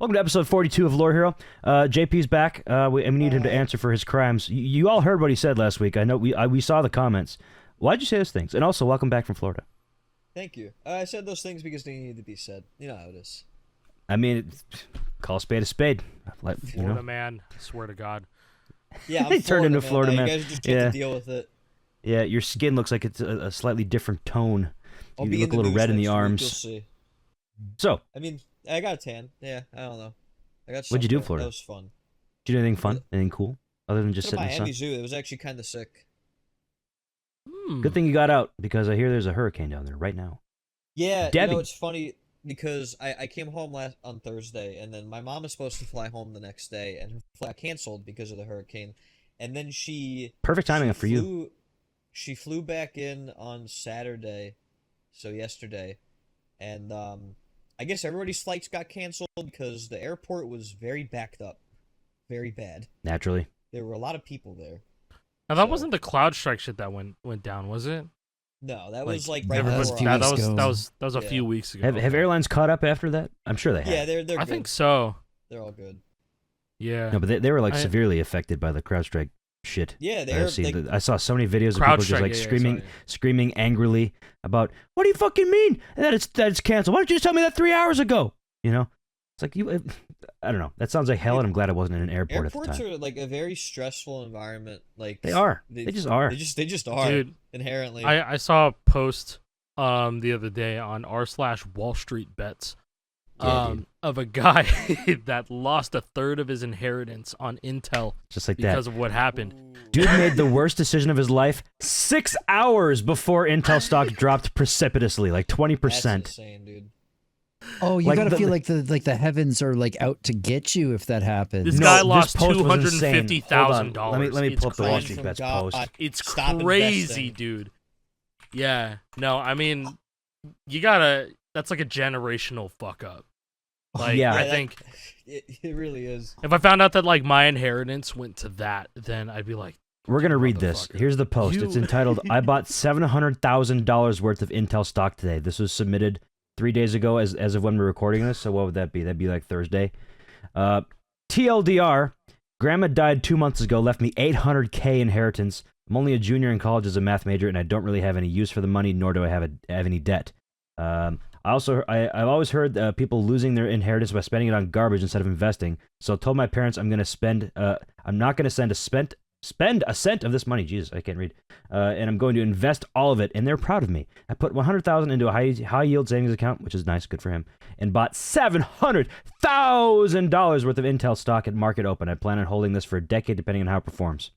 Welcome to episode 42 of Lore Hero. JP's back. We need him to answer for his crimes. You all heard what he said last week. I know we saw the comments. Why'd you say those things? And also, welcome back from Florida. Thank you. I said those things because they needed to be said. You know how it is. I mean, call a spade a spade. Florida man, I swear to God. Yeah, I'm He turned into Florida man. man. You guys just get to deal with it. Yeah, your skin looks like it's a slightly different tone. I'll You be look in a little news red in the next week, arms. You'll see. So, I mean, I got a tan. Yeah, I don't know. I got. What'd you do in sunburn. Florida? That was fun. did you do anything fun? Anything cool? Other than just Just sitting in the sun? Miami Zoo. It was actually kind of sick. Good thing you got out, because I hear there's a hurricane down there right now. Yeah, Debby. you know, it's funny because I came home on Thursday, and then my mom was supposed to fly home the next day, and her flight canceled because of the hurricane. And then Perfect timing for you. She flew back in on Saturday, so yesterday, and I guess everybody's flights got canceled because the airport was very backed up, very bad. Naturally. There were a lot of people there. Now that wasn't the cloud strike shit that went down, was it? No, that was like right right before before. that was a Yeah. few weeks ago. Have airlines caught up after that? I'm sure they have. Yeah, they're I good. think so. They're all good. Yeah. No, but they were like severely affected by the CrowdStrike shit. Yeah, I saw so many videos of people just like CrowdStrike, screaming angrily about, what do you fucking mean that it's canceled? Why didn't you just tell me that 3 hours ago? You know, it's like I don't know. That sounds like hell, and I'm glad it wasn't in an airport at the Airports time. are like a very stressful environment. Like They are. They just are. They just are. Dude, inherently. I saw a post the other day on r/Wallstreetbets of a guy that lost a third of his inheritance on Intel Just like because that. of what happened. Dude made the worst decision of his life 6 hours before Intel stock dropped precipitously, like 20%. That's insane, dude. Oh, you Like gotta the- feel like the heavens are like out to get you if that happens. This No, guy this lost post was insane. $250,000. Hold on. Let me pull up the Wall crazy. Street Bets From post. God. It's Stop crazy, investing. dude. Yeah. No, I mean, you gotta. That's like a generational fuck up. Like, Yeah. I think It really is. if I found out that like my inheritance went to that, then I'd be like, We're going to read this. Motherfucker. Here's the post. It's entitled, I bought $700,000 worth of Intel stock today. This was submitted 3 days ago as of when we're recording this. So what would that be? That'd be like Thursday. TLDR, Grandma died 2 months ago, left me $800K inheritance. I'm only a junior in college as a math major, and I don't really have any use for the money, nor do I have any debt. I've always heard people losing their inheritance by spending it on garbage instead of investing. So I told my parents I'm not going to spend a cent of this money. Jesus, I can't read. And I'm going to invest all of it, and they're proud of me. I put $100,000 into a high yield savings account, which is nice, good for him, and bought $700,000 worth of Intel stock at market open. I plan on holding this for a decade, depending on how it performs.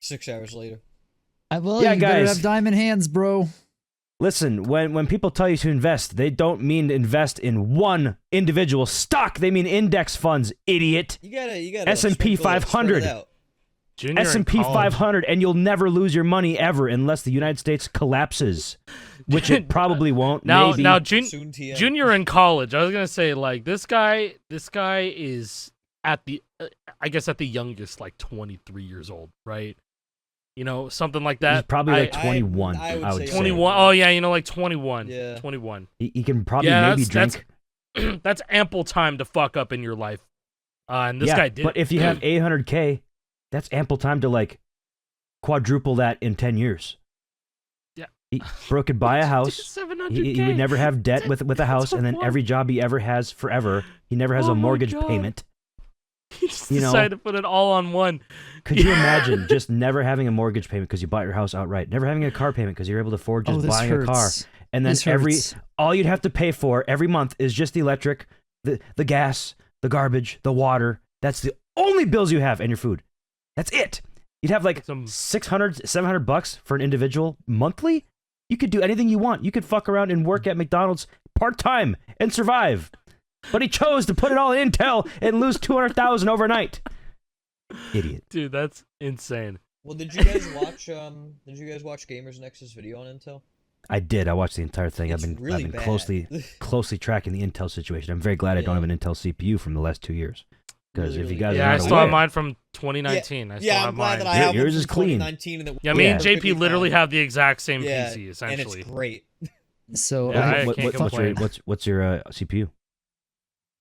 6 hours later. Well, Yeah, you better guys. have diamond hands, bro. Listen, when people tell you to invest, they don't mean to invest in one individual stock. They mean index funds, idiot. You gotta S&P sprinkle it 500. out. Junior in S&P college. 500, and you'll never lose your money ever unless the United States collapses, which it probably won't. Now, maybe. Soon TM. Junior in college. I was gonna say like this guy is at the, I guess at the youngest like 23 years old, right? You know, something like that. He's probably like 21. I would I would say say. 21. Oh yeah, you know, like 21. Yeah. 21. He can probably Yeah, maybe that's- drink. That's ample time to fuck up in your life. And this yeah, guy did. but if you have 800K, that's ample time to like quadruple that in 10 years. Yeah. Bro could buy a house. 700K. He would never have debt with a house, a and then lot. every job he ever has forever, he never has Oh a my mortgage God. payment. He just you know, decided to put it all on one. Could you imagine just never having a mortgage payment because you bought your house outright, never having a car payment because you're able to afford just Oh, this buying a car, hurts. and then This hurts. all you'd have to pay for every month is just the electric, the gas, the garbage, the water. That's the only bills you have, and your food. That's it. You'd have like Some- $600-$700 for an individual monthly. You could do anything you want. You could fuck around and work at McDonald's part-time and survive. But he chose to put it all in Intel and lose $200,000 overnight. Idiot. Dude, that's insane. Well, did you guys watch Gamers Nexus video on Intel? I did. I watched the entire thing. It's I've been really bad. closely tracking the Intel situation. I'm very glad I don't have an Intel CPU from the last 2 years. Because Really, if you really guys bad. Yeah, are I not still have aware, mine from 2019. I still Yeah, have I'm glad mine. that I have Yours one is from clean. 2019 and Yeah, me and perfectly JP literally fine. have the exact same Yeah, PC, essentially. And it's great. So Yeah, I I- can't complain. what's your CPU?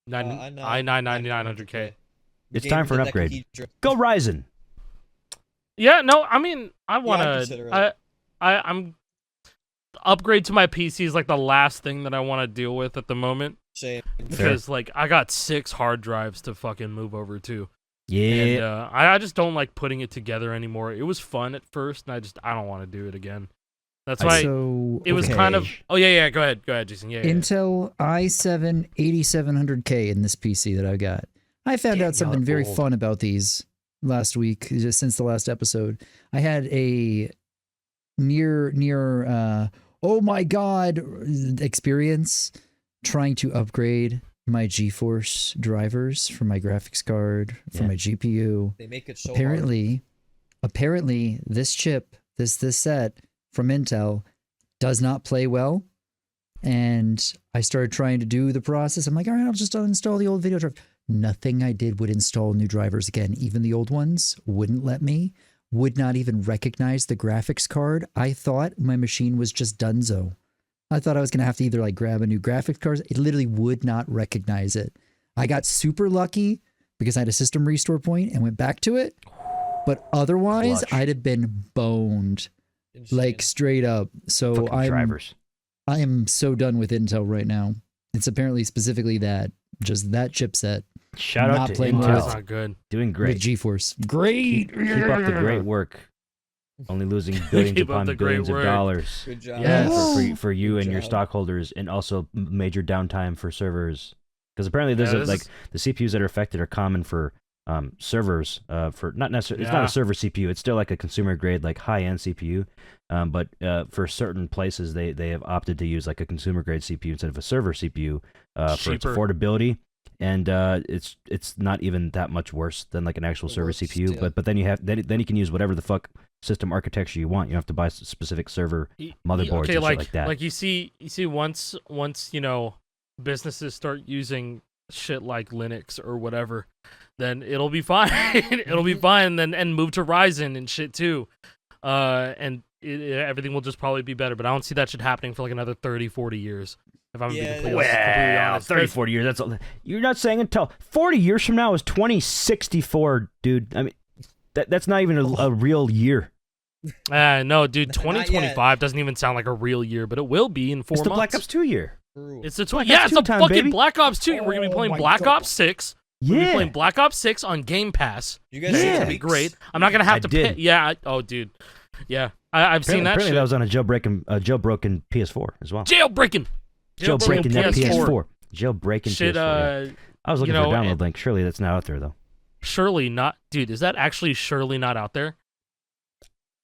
i9-9900K. It's time for an upgrade. Go Ryzen. Yeah, no, I mean, I want I'd to. consider it. I'm upgrade to my PC is like the last thing that I want to deal with at the moment Same. because like I got 6 hard drives to fucking move over to. Yeah. And I just don't like putting it together anymore. It was fun at first, and I don't want to do it again. That's why it was kind of. Oh yeah. Go ahead, Jason. Yeah. Intel i7 8700K in this PC that I got. I found out something very fun about these last week, just since the last episode. I had a near oh my god experience trying to upgrade my GeForce drivers for my graphics card, for my GPU. They make it so Apparently this chip, this set from Intel does not play well. And I started trying to do the process. I'm like, all right, I'll just uninstall the old video drive. Nothing I did would install new drivers again. Even the old ones wouldn't let me, would not even recognize the graphics card. I thought my machine was just donezo. I thought I was going to have to either like grab a new graphics card. It literally would not recognize it. I got super lucky because I had a system restore point and went back to it. But otherwise, I'd have been boned. Insane. Like straight up. So drivers. I am so done with Intel right now. It's apparently specifically that chipset. Shout out to playing Intel. That's not good. Doing great. With GeForce. Great. Keep up the great work. Only losing billions upon billions of dollars. Good job. Yes. For you Good and your job. stockholders, and also major downtime for servers. Because apparently there's the CPUs that are affected are common for servers. For not necessarily, it's not a server CPU. It's still like a consumer grade, like high end CPU. But for certain places, they have opted to use like a consumer grade CPU instead of a server CPU for its affordability. And it's not even that much worse than like an actual server CPU. Still. But then you can use whatever the fuck system architecture you want. You don't have to buy a specific server motherboards and shit like that. Like you see once businesses start using shit like Linux or whatever, then it'll be fine. It'll be fine. Then and move to Ryzen and shit too. And everything will just probably be better. But I don't see that shit happening for like another 30, 40 years. If I'm being completely honest. 30, 40 years. That's all. You're not saying until 40 years from now is 2064, dude. I mean, that's not even a real year. No, dude. 2025 doesn't even sound like a real year, but it will be in 4 months. It's the Black Ops 2 year. It's the Ops 2 the time, fucking baby. Black Ops 2. We're gonna be playing Black Ops 6. We're gonna be Yeah. playing Black Ops 6 on Game Pass. You guys It's see gonna the be leaks? great. I'm not gonna have I to did. pay. Yeah. Oh, dude. Yeah. I've seen that Apparently shit. that was on a jailbroken PS4 as well. Jailbreaking Jailbreaking PS4. Jailbreaking Shit. PS4. Yeah. I was looking for a download link. Surely that's not out there though. Surely not, dude. Is that actually surely not out there?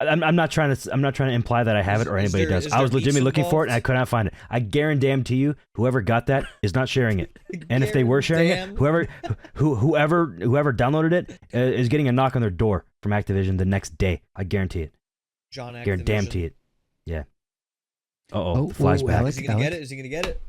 I'm not trying to imply that I have it or Is anybody there- does. is I was there leaks legitimately looking for it and I involved? could not find it. I guarantee you, whoever got that is not sharing it. And if they were sharing it, whoever downloaded it is getting a knock on their door from Activision the next day. I guarantee it. John Activision. Guarantee it. Yeah. Oh, flies whoa, back. Alec? Is he gonna get it? Is he gonna get it?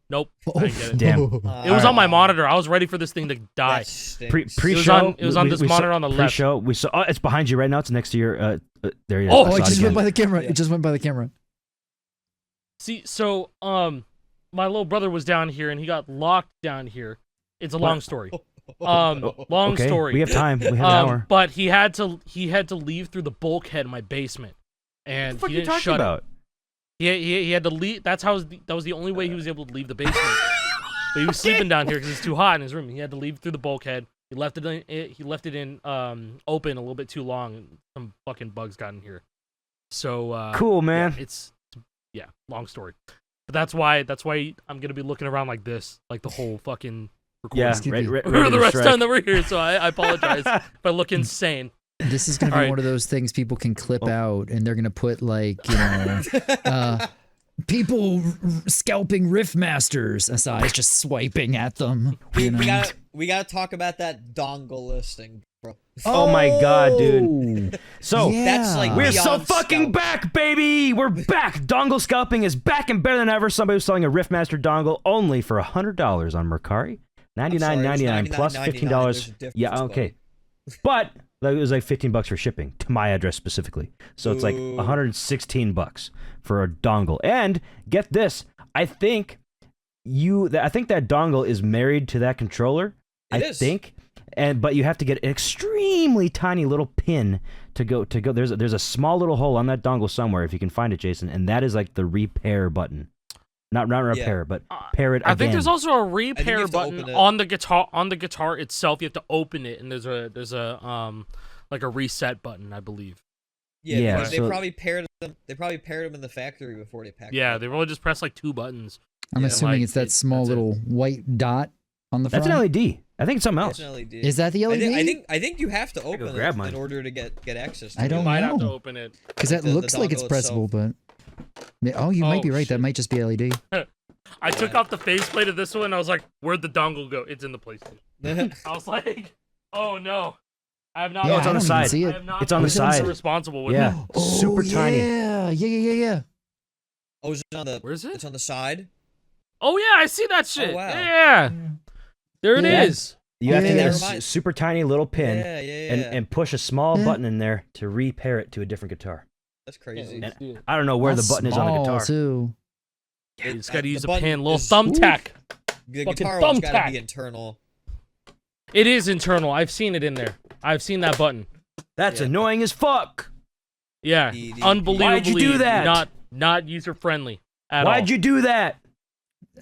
Nope. I didn't get it. Damn. It was on my monitor. I was ready for this thing to die. That stinks. Pre-show. It was on this monitor on the left. Pre-show. We saw. Oh, it's behind you right now. It's next to your. There you Oh, go. Oh, I it saw just again. went by the camera. Yeah. It just went by the camera. See, so my little brother was down here and he got locked down here. It's a long story. Long Okay, story. we have time. We have an hour. But he had to leave through the bulkhead in my basement, and What the fuck he are you didn't talking shut about? it. He had to leave. That was the only way he was able to leave the basement. But he was sleeping down here because it's too hot in his room. He had to leave through the bulkhead. He left it in open a little bit too long, and some fucking bugs got in here. So Cool, man. Yeah, it's long story. But that's why I'm gonna be looking around like this, like the whole fucking recording. Yeah, Excuse right, me. right, For ready the to rest of the strike. time that we're here, so I apologize if I look insane. This is going to be All right. one of those things people can clip out, and they're going to put like, people scalping Riffmasters. Acai is just swiping at them. We gotta talk about that dongle listing, bro. Oh my god, dude. So That's like we're so beyond fucking scalp. back, baby. We're back. Dongle scalping is back and better than ever. Somebody was selling a Riffmaster dongle only for $100 on Mercari. $99.99 plus $99.99. $15. There's a difference, Yeah, okay. But it was like $15 for shipping to my address specifically. So it's like $116 for a dongle. And get this, I think I think that dongle is married to that controller. It I is. think, but you have to get an extremely tiny little pin to go. There's a small little hole on that dongle somewhere if you can find it, Jason, and that is like the repair button. Not repair, but pair it again. I think there's also a you repair have to button open it. on the guitar. On the guitar itself, you have to open it, and there's a like a reset button, I believe. Yeah, Yeah, because they so- probably paired them. They probably paired them in the factory before they packed. Yeah, them. they really just press like 2 buttons. I'm Yeah. assuming Like, it's that small that's it. little white dot on the That's front. an LED. I think it's something else. It's an LED. Is that the E LED? I think you have to go open grab it mine. in order to get access to I it. don't You might have to know. open it. Because that the looks like it's dongle pressable, but oh, you might Oh, be right. That shit. might just be LED. I took off the faceplate of this one. And I was like, "Where'd the dongle go? It's in the PlayStation." I was like, "Oh no, I have not." Yeah, it's on I the don't even side. see I it. have not It's on the been side. responsible with Yeah. it. Super tiny. Yeah. Oh, is it on the? Where is it? It's on the side. Oh yeah, I see that shit. wow. Yeah, there it Yeah. is. You have to Yeah. get a Never mind. super tiny little pin Yeah. and push a small Yeah. button in there to repair it to a different guitar. That's crazy. And I don't know where That's the button is on a small, guitar. too. You just gotta The use a button pin, little is- thumbtack. The Fucking guitar one's gotta thumbtack. be internal. It is internal. I've seen it in there. I've seen that button. That's Yeah. annoying as fuck. Yeah, DDP. unbelievably Why'd you do that? not user friendly at all. Why'd you do that?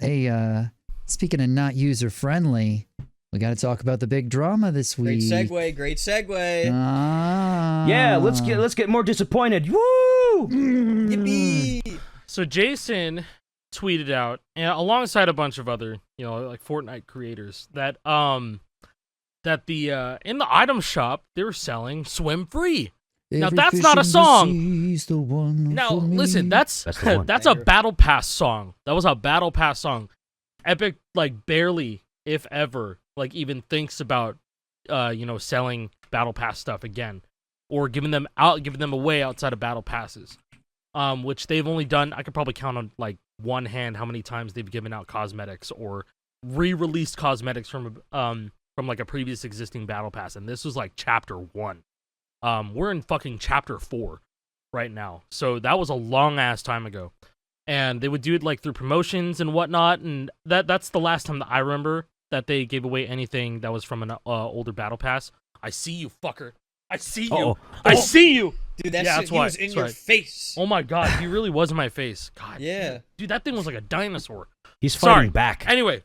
Hey, speaking of not user friendly, we got to talk about the big drama this Great week. segue. Great segue. Ah. Yeah, let's get more disappointed. Woo! Yippee! So Jason tweeted out, and alongside a bunch of other, like Fortnite creators, that that the in the item shop they were selling swim free. Now, Every that's fish not a in the song. sea's the one Now for me. listen, that's That's the one. that's a Banger. battle pass song. That was a battle pass song. Epic like barely, if ever, like even thinks about selling battle pass stuff again, or giving them away outside of battle passes. Which they've only done. I could probably count on like one hand how many times they've given out cosmetics or re-released cosmetics from like a previous existing battle pass, and this was like chapter 1. We're in fucking chapter 4 right now, so that was a long ass time ago, and they would do it like through promotions and whatnot, and that's the last time that I remember that they gave away anything that was from an older battle pass. I see you, fucker. I see you. Uh-oh. I see you. Dude, that Yeah, shit that's he why. was in That's your right. face. Oh my god, he really was in my face. God. Yeah. Dude, that thing was like a dinosaur. He's Sorry. fighting back. Anyway,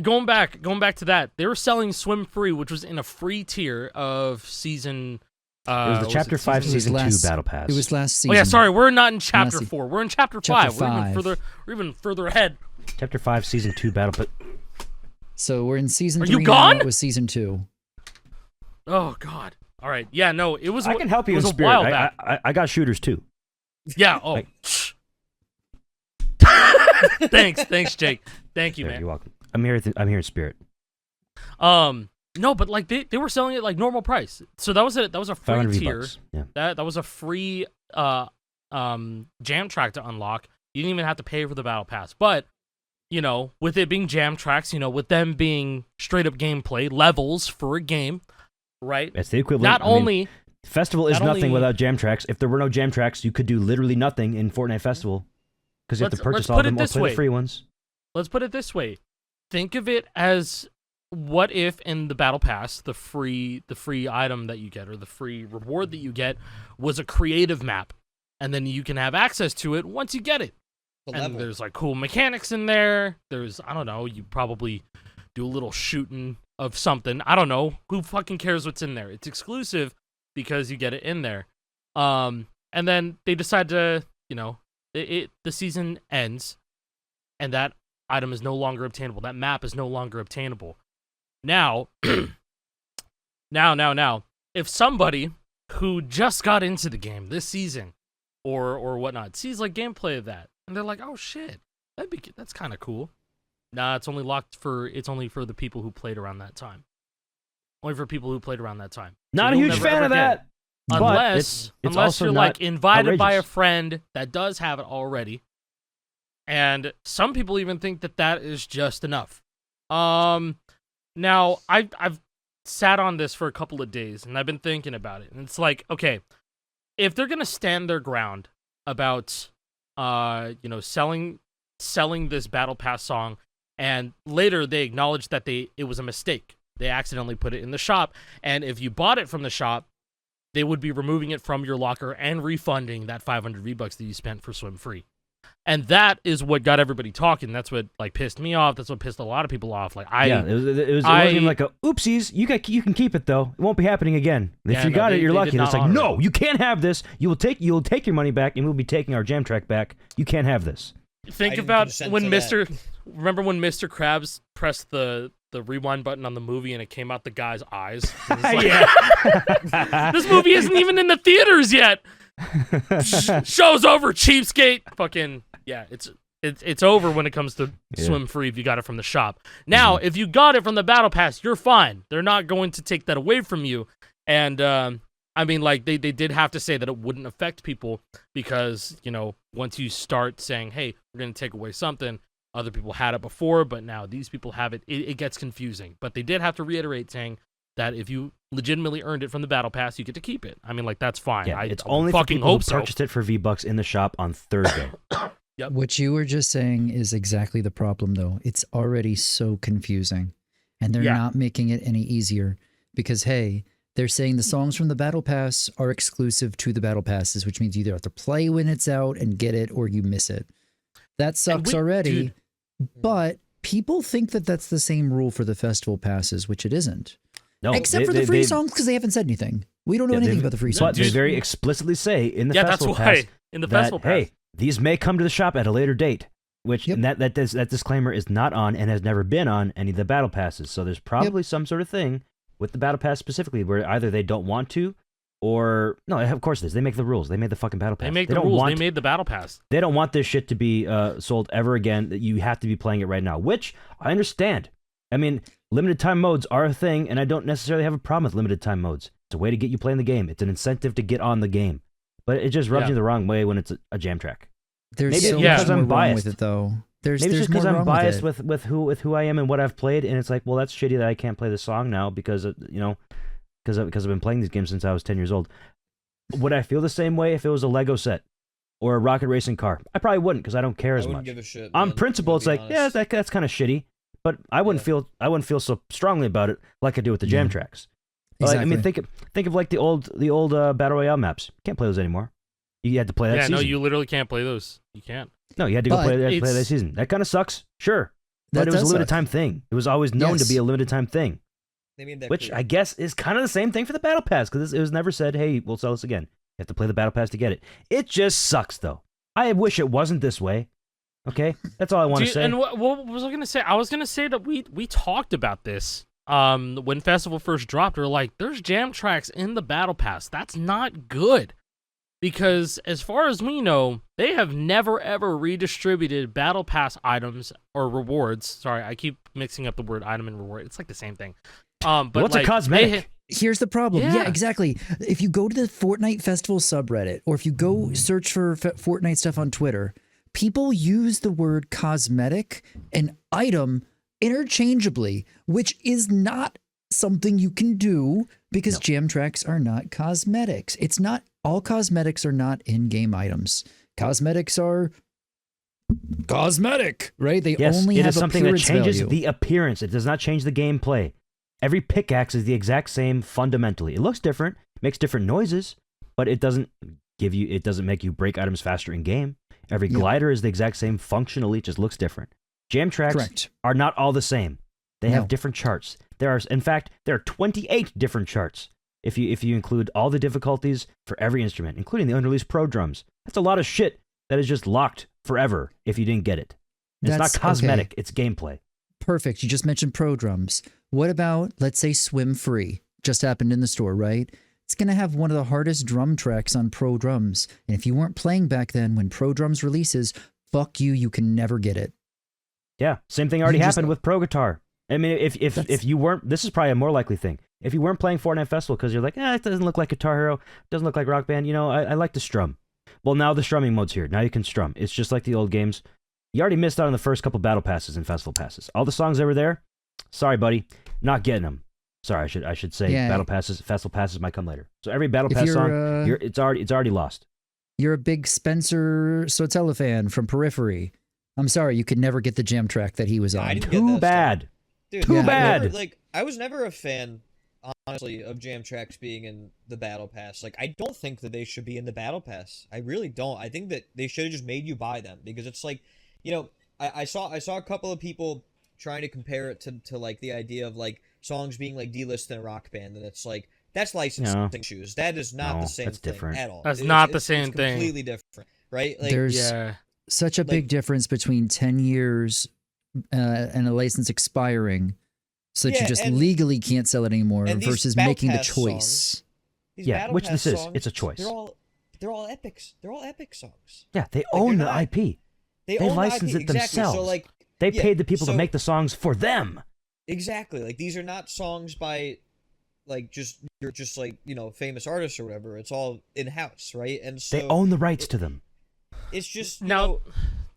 going back to that, they were selling Swim Free, which was in a free tier of season. It was the what Chapter 5 It was Season 2 last- Battle Pass. It was last season. Oh yeah, sorry, we're not in chapter Honestly. 4. We're in chapter 5. Chapter We're even 5. further. We're even further ahead. Chapter 5 Season 2 Battle Pass. So we're in season Are 3 you gone? now. It was season 2. Oh god. All right. Yeah. No. It was. I can help it you in was a spirit. while I, back. I got shooters too. Yeah. Oh. Like- Thanks, Jake. Thank you, There, man. you're welcome. I'm here in spirit. No, but like they were selling it like normal price. So that was a free 500 tier. V-Bucks. Yeah. That was a free jam track to unlock. You didn't even have to pay for the battle pass. But with it being jam tracks, with them being straight up gameplay levels for a game, right? That's the equivalent. Not I mean, only Festival is not nothing only- without jam tracks. If there were no jam tracks, you could do literally nothing in Fortnite Festival because you have to Let's purchase put all of it them or this play way. the free ones. let's put it this way. Think of it as what if in the battle pass the free item that you get or the free reward that you get was a creative map, and then you can have access to it once you get it. The And level. there's like cool mechanics in there. There's, I don't know, you probably do a little shooting of something. I don't know. Who fucking cares what's in there? It's exclusive because you get it in there. And then they decide to, the season ends and that item is no longer obtainable. That map is no longer obtainable. Now, now, if somebody who just got into the game this season or whatnot sees like gameplay of that, and they're like, "Oh shit, that's kind of cool." Nah, it's only for the people who played around that time. Only for people who played around that time. So Not a you'll huge never, fan ever of get it. that. But Unless it's also you're not like invited by a outrageous. friend that does have it already. And some people even think that is just enough. Now I've sat on this for a couple of days and I've been thinking about it. And it's like, okay, if they're going to stand their ground about selling selling this battle pass song, and later they acknowledged that it was a mistake. They accidentally put it in the shop, and if you bought it from the shop, they would be removing it from your locker and refunding that 500 V-Bucks that you spent for Swim Free. And that is what got everybody talking. That's what like pissed me off. That's what pissed a lot of people off. Like it wasn't even like a oopsies. You can keep it though. It won't be happening again. If you got it, you're lucky. It's like no, you can't have this. You'll take your money back, and we'll be taking our jam track back. You can't have this. Think about when remember when Mr. Krabs pressed the rewind button on the movie and it came out the guy's eyes. Like, yeah. This movie isn't even in the theaters yet. Show's over, cheapskate. Fucking yeah, it's over when it comes to Swim Free if you got it from the shop. Now, if you got it from the Battle Pass, you're fine. They're not going to take that away from you. And I mean, like they did have to say that it wouldn't affect people because, you know, once you start saying, hey, we're going to take away something, other people had it before, but now these people have it. It gets confusing. But they did have to reiterate saying that if you legitimately earned it from the Battle Pass, you get to keep it. I mean, like, that's fine. Yeah, I it's only fucking for people hope who purchased it for V-Bucks in the shop on Thursday. Yep. What you were just saying is exactly the problem, though. It's already so confusing, and they're not making it any easier because, hey, they're saying the songs from the Battle Pass are exclusive to the Battle Passes, which means you either have to play when it's out and get it or you miss it. That sucks already, but people think that that's the same rule for the Festival Passes, which it isn't. No, except for the free songs because they haven't said anything. We don't know anything about the free songs. But they very explicitly say in the Festival Pass in the Festival Pass, hey, these may come to the shop at a later date. Which and that disclaimer is not on and has never been on any of the Battle Passes. So there's probably some sort of thing with the Battle Pass specifically where either they don't want to or no, of course it is. They make the rules. They made the fucking Battle Pass. They make the rules. They made the Battle Pass. They don't want this shit to be sold ever again. You have to be playing it right now, which I understand. I mean, limited time modes are a thing, and I don't necessarily have a problem with limited time modes. It's a way to get you playing the game. It's an incentive to get on the game. But it just rubs you the wrong way when it's a jam track. There's maybe so because much I'm more wrong biased with it, though. Maybe it's just because I'm biased with who I am and what I've played, and it's like, well, that's shitty that I can't play this song now because because I've been playing these games since I was 10 years old. Would I feel the same way if it was a Lego set or a rocket racing car? I probably wouldn't because I don't care as much. Give a shit, on principle, it's like, yeah, that's kind of shitty, but I wouldn't feel so strongly about it like I do with the jam tracks. Exactly. Like, I mean, think of like the old Battle Royale maps. Can't play those anymore. You had to play that season. Yeah, no, you literally can't play those. You can't. No, you had to go play that season. That kind of sucks, sure. But it was a limited time thing. It was always known to be a limited time thing. Which I guess is kind of the same thing for the Battle Pass, because it was never said, hey, we'll sell this again. You have to play the Battle Pass to get it. It just sucks, though. I wish it wasn't this way. Okay? That's all I want to say. And what was I going to say? I was going to say that we talked about this when Festival first dropped. We were like, there's jam tracks in the Battle Pass. That's not good. Because as far as we know, they have never, ever redistributed Battle Pass items or rewards. Sorry, I keep mixing up the word item and reward. It's like the same thing. But what's a cosmetic? Here's the problem. Yeah, exactly. If you go to the Fortnite Festival subreddit, or if you go search for Fortnite stuff on Twitter, people use the word cosmetic and item interchangeably, which is not something you can do because jam tracks are not cosmetics. It's not, all cosmetics are not in-game items. Cosmetics are cosmetic, right? They only have it is something that changes value. the appearance. It does not change the gameplay. Every pickaxe is the exact same fundamentally. It looks different, makes different noises, but it doesn't make you break items faster in game. Every glider is the exact same functionally, it just looks different. Jam tracks are not all the same. They have different charts. In fact, there are 28 different charts if you include all the difficulties for every instrument, including the unreleased pro drums. That's a lot of shit that is just locked forever if you didn't get it. It's not cosmetic, it's gameplay. Perfect. You just mentioned pro drums. What about, let's say, Swim Free? Just happened in the store, right? It's going to have one of the hardest drum tracks on pro drums. And if you weren't playing back then when pro drums releases, fuck you, you can never get it. Yeah, same thing already happened with pro guitar. I mean, if you weren't, this is probably a more likely thing. If you weren't playing Fortnite Festival because you're like, it doesn't look like Guitar Hero, doesn't look like Rock Band, I like to strum. Well, now the strumming mode's here. Now you can strum. It's just like the old games. You already missed out on the first couple Battle Passes and Festival Passes. All the songs that were there, sorry, buddy, not getting them. Sorry, I should say Battle Passes, Festival Passes might come later. So every Battle Pass song, it's already lost. You're a big Spencer Sotella fan from Periphery. I'm sorry, you could never get the jam track that he was I on. didn't get Too that bad. stuff. Dude, Too I bad. never, like, I was never a fan, honestly, of jam tracks being in the battle pass. Like, I don't think that they should be in the battle pass. I really don't. I think that they should have just made you buy them, because it's like, you know, I saw a couple of people trying to compare it to like the idea of like songs being like delisted in a rock band, and it's like that's licensing issues. That is not No, the same that's thing different. at all. That's not the it's same thing. Completely different, right? Like, There's Yeah. such a like- big difference between 10 years and a license expiring so that Yeah, you just and- legally can't sell it anymore and these versus Battle making the Pass choice. songs, these Yeah, Battle which Pass this is. songs, It's a choice. They're all epics. They're all epic songs. Yeah, they they're own the not- IP. They They own license the it IP. Exactly. themselves. So like They yeah, paid the people so- to make the songs for them. exactly, like these are not songs by like you're just like, you know, famous artists or whatever. It's all in house, right? And so They own the rights to them. it's just you Now, know,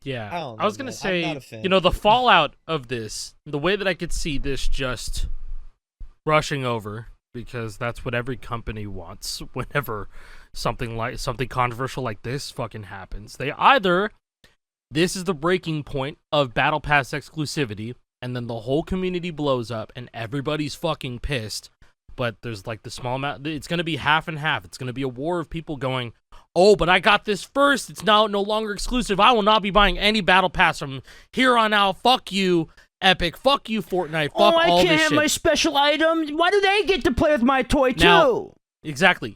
yeah, I don't I was know, gonna man. I'm not say, a fan. you know, the fallout of this, the way that I could see this just rushing over, because that's what every company wants whenever something controversial like this fucking happens. They either, this is the breaking point of Battle Pass exclusivity, and then the whole community blows up and everybody's fucking pissed, but there's like the small amount, it's going to be half and half. It's going to be a war of people going, oh, but I got this first, it's now no longer exclusive, I will not be buying any Battle Pass from here on out, fuck you Epic, fuck you Fortnite, fuck all this shit. special item. Why do they get to play with my toy Now- Exactly.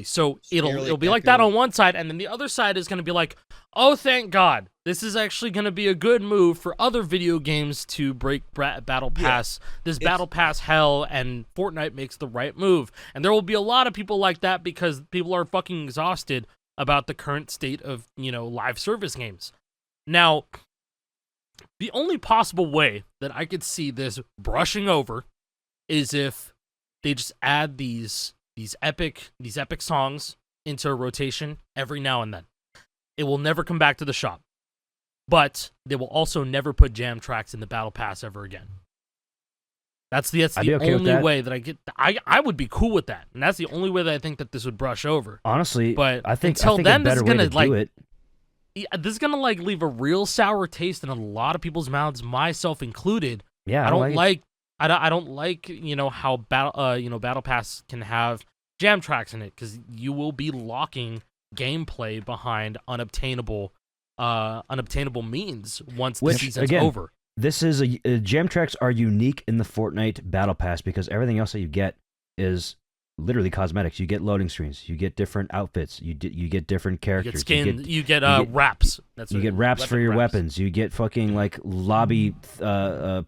So Scarily it'll be like that accurate. on one side, and then the other side is going to be like, oh, thank God, this is actually going to be a good move for other video games to break Battle Pass, this Battle Pass hell, and Fortnite makes the right move. And there will be a lot of people like that because people are fucking exhausted about the current state of, you know, live service games. Now, the only possible way that I could see this brushing over is if they just add these epic songs into a rotation every now and then. It will never come back to the shop, but they will also never put jam tracks in the Battle Pass ever again. That's the I'd be okay with only that. way that I get. I would be cool with that, and that's the only way that I think that this would brush over. Honestly, But I think until then, a this better is way gonna, to like, do it. Yeah, this is gonna like leave a real sour taste in a lot of people's mouths, myself included. Yeah, I don't like it. like. I don't like, you know, how Battle Pass can have jam tracks in it, because you will be locking gameplay behind unobtainable means once the Which, season's again, over. This is jam tracks are unique in the Fortnite Battle Pass because everything else that you get is literally cosmetics. You get loading screens, you get different outfits, you get different You characters, get skin, you get get- wraps. That's you what- get wraps for weapon your wraps. weapons, you get fucking like lobby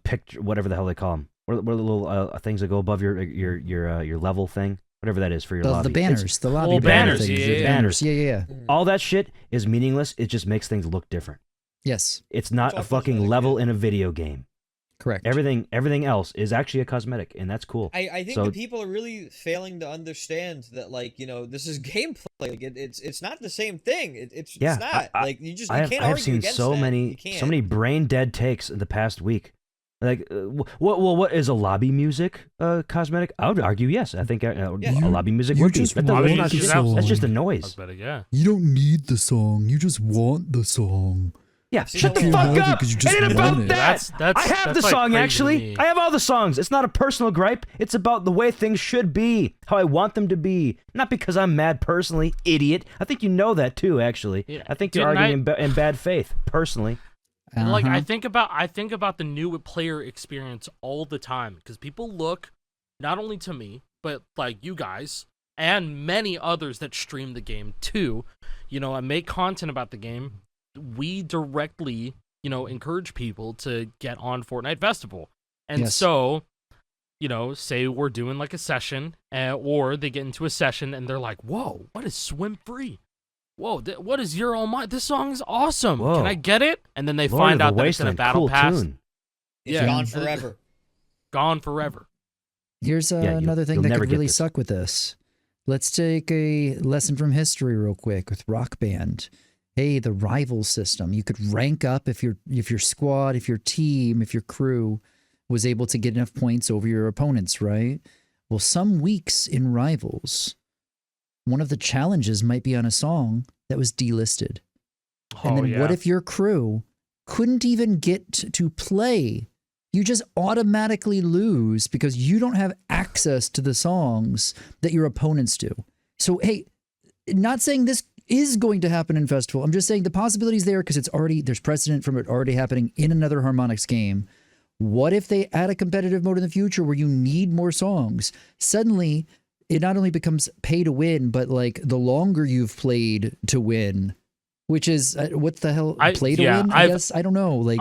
picture, whatever the hell they call them. What are the little things that go above your level thing, whatever that is for your lobby. The banners, the lobby Well, banner banners, things, yeah, the yeah. banners. Yeah. All that shit is meaningless. It just makes things look different. Yes, It's not It's all a fucking cosmetic, level yeah. in a video game. correct. Everything else is actually a cosmetic, and that's cool. I think So- the people are really failing to understand that, like, you know, this is gameplay. Like, it's not the same thing. It's Yeah, not. I- Like, you just I you have, can't I have argue seen against so that. You many can't. brain dead takes in the past week. Like, what is a lobby music cosmetic? I would argue yes. I think a lobby music you would be. just That doesn't- want that's the just- song. that's just a noise. Cosmetic, yeah. You don't need the song. You just want the song. Yeah, See, shut the you fuck have it up. 'cause you It just ain't want about it. that. That's I have the like song crazy to actually. me. I have all the songs. It's not a personal gripe. It's about the way things should be, how I want them to be. Not because I'm mad personally, idiot. I think you know that too. Actually, Yeah. I think Dude, you're and arguing in bad faith. Personally, And like Uh-huh. I think about the new player experience all the time, because people look not only to me, but like you guys and many others that stream the game too, you know, and make content about the game. We directly, you know, encourage people to get on Fortnite Festival. And Yes. so, you know, say we're doing like a session, or they get into a session and they're like, "Whoa, what is Swim Free? Whoa, what is You're All Mine? This song is awesome. Whoa. Can I get it?" And then they Lord find of out the that it's in a Wasteland, battle cool pass. tune. It's Yeah. gone forever. Gone forever. Here's Yeah, another thing you'll that never could get really this. suck with this. Let's take a lesson from history real quick with Rock Band. Hey, the rival system. You could rank up if your squad, if your team, if your crew was able to get enough points over your opponents, right? Well, some weeks in Rivals, one of the challenges might be on a song that was delisted. And then what if your crew couldn't even get to play. You just automatically lose because you don't have access to the songs that your opponents do. So, hey, not saying this is going to happen in Festival. I'm just saying the possibility's there because there's precedent from it already happening in another Harmonix game. What if they add a competitive mode in the future where you need more songs? Suddenly, it not only becomes pay to win, but like the longer you've played to win, which is what the hell, play to win? I guess I don't know. Like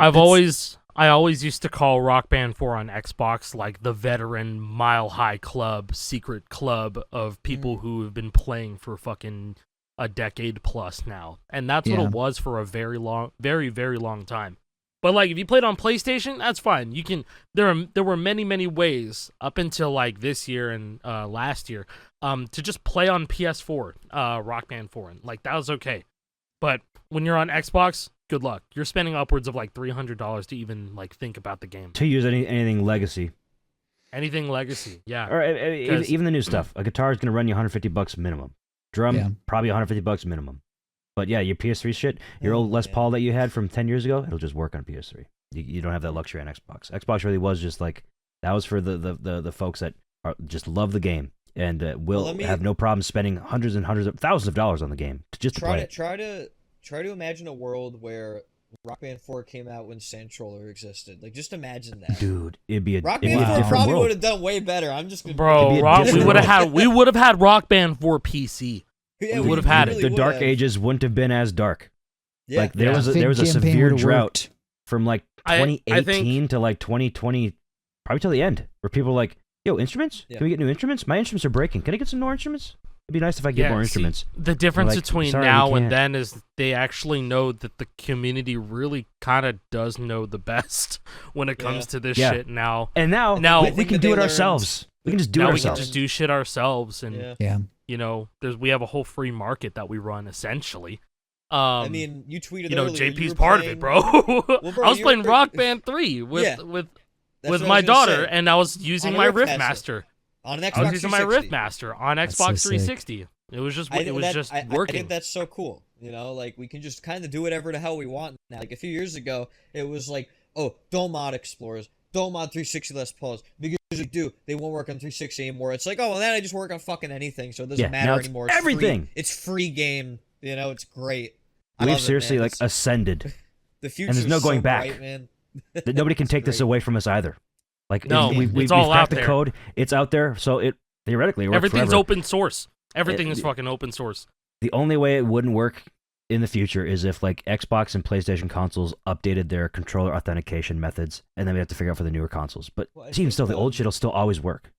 I always used to call Rock Band 4 on Xbox like the veteran Mile High Club, secret club of people who have been playing for fucking a decade plus now. And that's what it was for a very long, very, very long time. But like if you played on PlayStation, that's fine. You can there were many, many ways up until like this year and last year to just play on PS4, Rock Band 4. And like that was okay. But when you're on Xbox, good luck. You're spending upwards of like $300 to even like think about the game. To use anything legacy. Anything legacy, yeah. Or even the new stuff. A guitar is going to run you $150 minimum. Drum, probably $150 minimum. But yeah, your PS3 shit, your old Les Paul that you had from 10 years ago, it'll just work on PS3. You don't have that luxury on Xbox. Xbox really was just like, that was for the folks that just love the game and will have no problem spending hundreds and hundreds of thousands of dollars on the game to play it. Try to imagine a world where Rock Band 4 came out when Santroller existed. Like, just imagine that. Dude, it'd be a Rock Band 4 probably would have done way better. I'm just gonna... Bro, we would have had Rock Band 4 PC. Yeah, we would have had it. The Dark Ages wouldn't have been as dark. Yeah. Like there was a severe drought from like 2018 to like 2020, probably till the end, where people were like, "Yo, instruments? Can we get new instruments? My instruments are breaking. Can I get some more instruments? It'd be nice if I get more instruments." The difference between now and then is they actually know that the community really kind of does know the best when it comes to this shit now. And now we can do it ourselves. We can just do it ourselves. We can just do shit ourselves, and you know, we have a whole free market that we run essentially. I mean, you tweeted. You know, earlier, JP's part of it, bro. Well, bro, I was playing Rock Band 3 with my daughter, and I was using my Riffmaster. On an Xbox 360. I was using my Riffmaster on Xbox 360. It was just working. I think that's so cool. You know, like we can just kind of do whatever the hell we want now. Like a few years ago, it was like, oh, don't mod Explorers, don't mod 360 Les Pauls because they won't work on 360 anymore. It's like, oh, well, then I just work on fucking anything, so it doesn't matter anymore. It's everything. It's free game. You know, it's great. We've seriously like ascended. The future, and there's no going back. Bright, man. Nobody can take this away from us either. Like we've all cracked out the there. code. It's out there, so it theoretically works everything's forever. open source. Everything is fucking open source. The only way it wouldn't work in the future is if like Xbox and PlayStation consoles updated their controller authentication methods, and then we have to figure out for the newer consoles. But even still, the old shit will still always work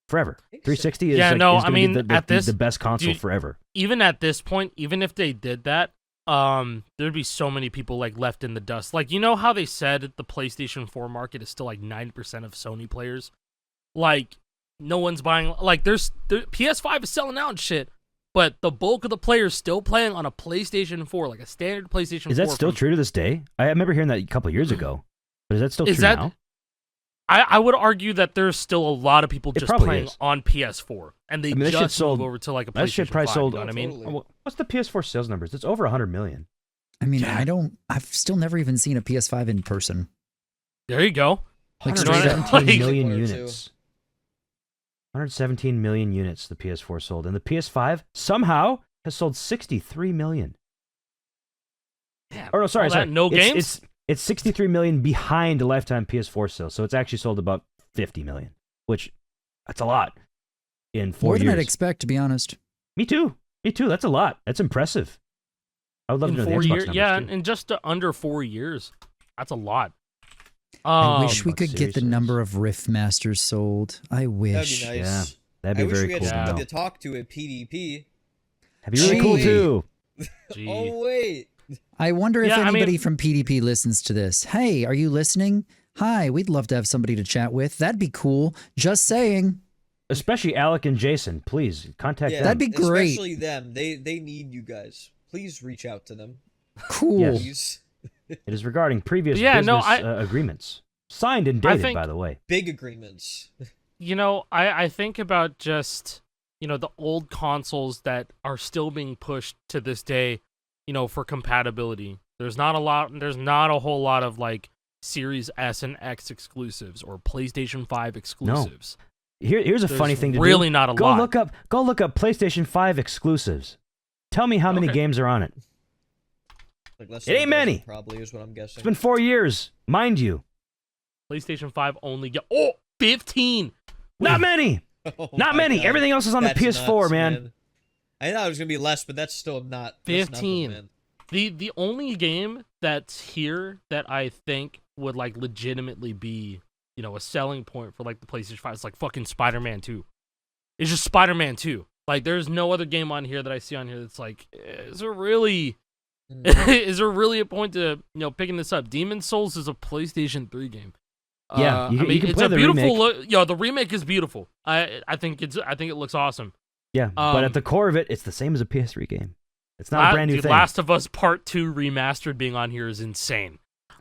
forever. 360 is the best console forever. Even at this point, even if they did that, there'd be so many people like left in the dust. Like, you know how they said the PlayStation 4 market is still like 90% of Sony players? Like, no one's buying. Like, PS5 is selling out and shit, but the bulk of the players still playing on a PlayStation 4, like a standard PlayStation 4. Is that still true to this day? I remember hearing that a couple of years ago. But is that still true now? I would argue that there's still a lot of people just playing on PS4, and they just move over to like a PlayStation 5. That shit probably sold. You know what I mean? What's the PS4 sales numbers? It's over 100 million. I mean, I've still never even seen a PS5 in person. There you go. Like 117 million units. 117 million units the PS4 sold, and the PS5 somehow has sold 63 million. Yeah. Or no, sorry. No games. It's 63 million behind the lifetime PS4 sales, so it's actually sold about 50 million, which that's a lot in 4 years. More than I'd expect, to be honest. Me too. That's a lot. That's impressive. I would love to know the Xbox numbers, too. In just under 4 years, that's a lot. I wish we could get the number of Riffmasters sold. I wish. That'd be nice. Yeah, that'd be very cool. I wish we had somebody to talk to at PDP. That'd be really cool too. Oh wait. I wonder if anybody from PDP listens to this. Hey, are you listening? Hi, we'd love to have somebody to chat with. That'd be cool. Just saying. Especially Alec and Jason. Please contact them. That'd be great. Especially them. They need you guys. Please reach out to them. Cool. Yes. It is regarding previous business agreements. Signed and dated, by the way. Big agreements. You know, I think about just, you know, the old consoles that are still being pushed to this day, you know, for compatibility. There's not a whole lot of like Series S and X exclusives or PlayStation 5 exclusives. Here's a funny thing to do. Really not a lot. Go look up PlayStation 5 exclusives. Tell me how many games are on it. Like less It ain't many. Probably is what I'm guessing. It's been 4 years, mind you. PlayStation 5 only get 15. Not many. Oh Not my many. God. Everything else is on That's the PS4, nuts, man. I thought it was gonna be less, but that's still not 15. That's nothing, man. The only game that's here that I think would like legitimately be, a selling point for like the PlayStation 5 is like fucking Spider-Man 2. It's just Spider-Man 2. Like there's no other game on here that I see on here that's like, is there really a point to picking this up? Demon's Souls is a PlayStation 3 game. Yeah, you can it's play a the beautiful remake. the remake is beautiful. I think it looks awesome. Yeah, but at the core of it, it's the same as a PS3 game. It's not a brand new thing. Last of Us Part 2 remastered being on here is insane.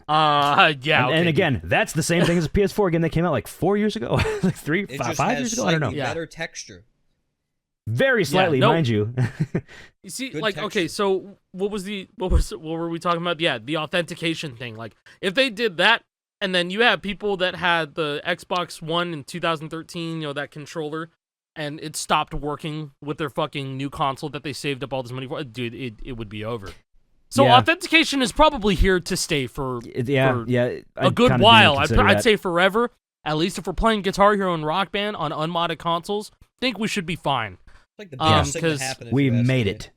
And again, that's the same thing as a PS4 game that came out like 4 years ago, like 5 years ago. I don't know. Better texture. Very slightly, mind you. You see, Good like, texture. okay, so what were we talking about? Yeah, the authentication thing. Like, if they did that, and then you have people that had the Xbox One in 2013, that controller, and it stopped working with their fucking new console that they saved up all this money for, dude, it would be over. So authentication is probably here to stay for a good while. I'd say forever. At least if we're playing Guitar Hero and Rock Band on unmodded consoles, I think we should be fine. It's like the best thing to happen. We made it.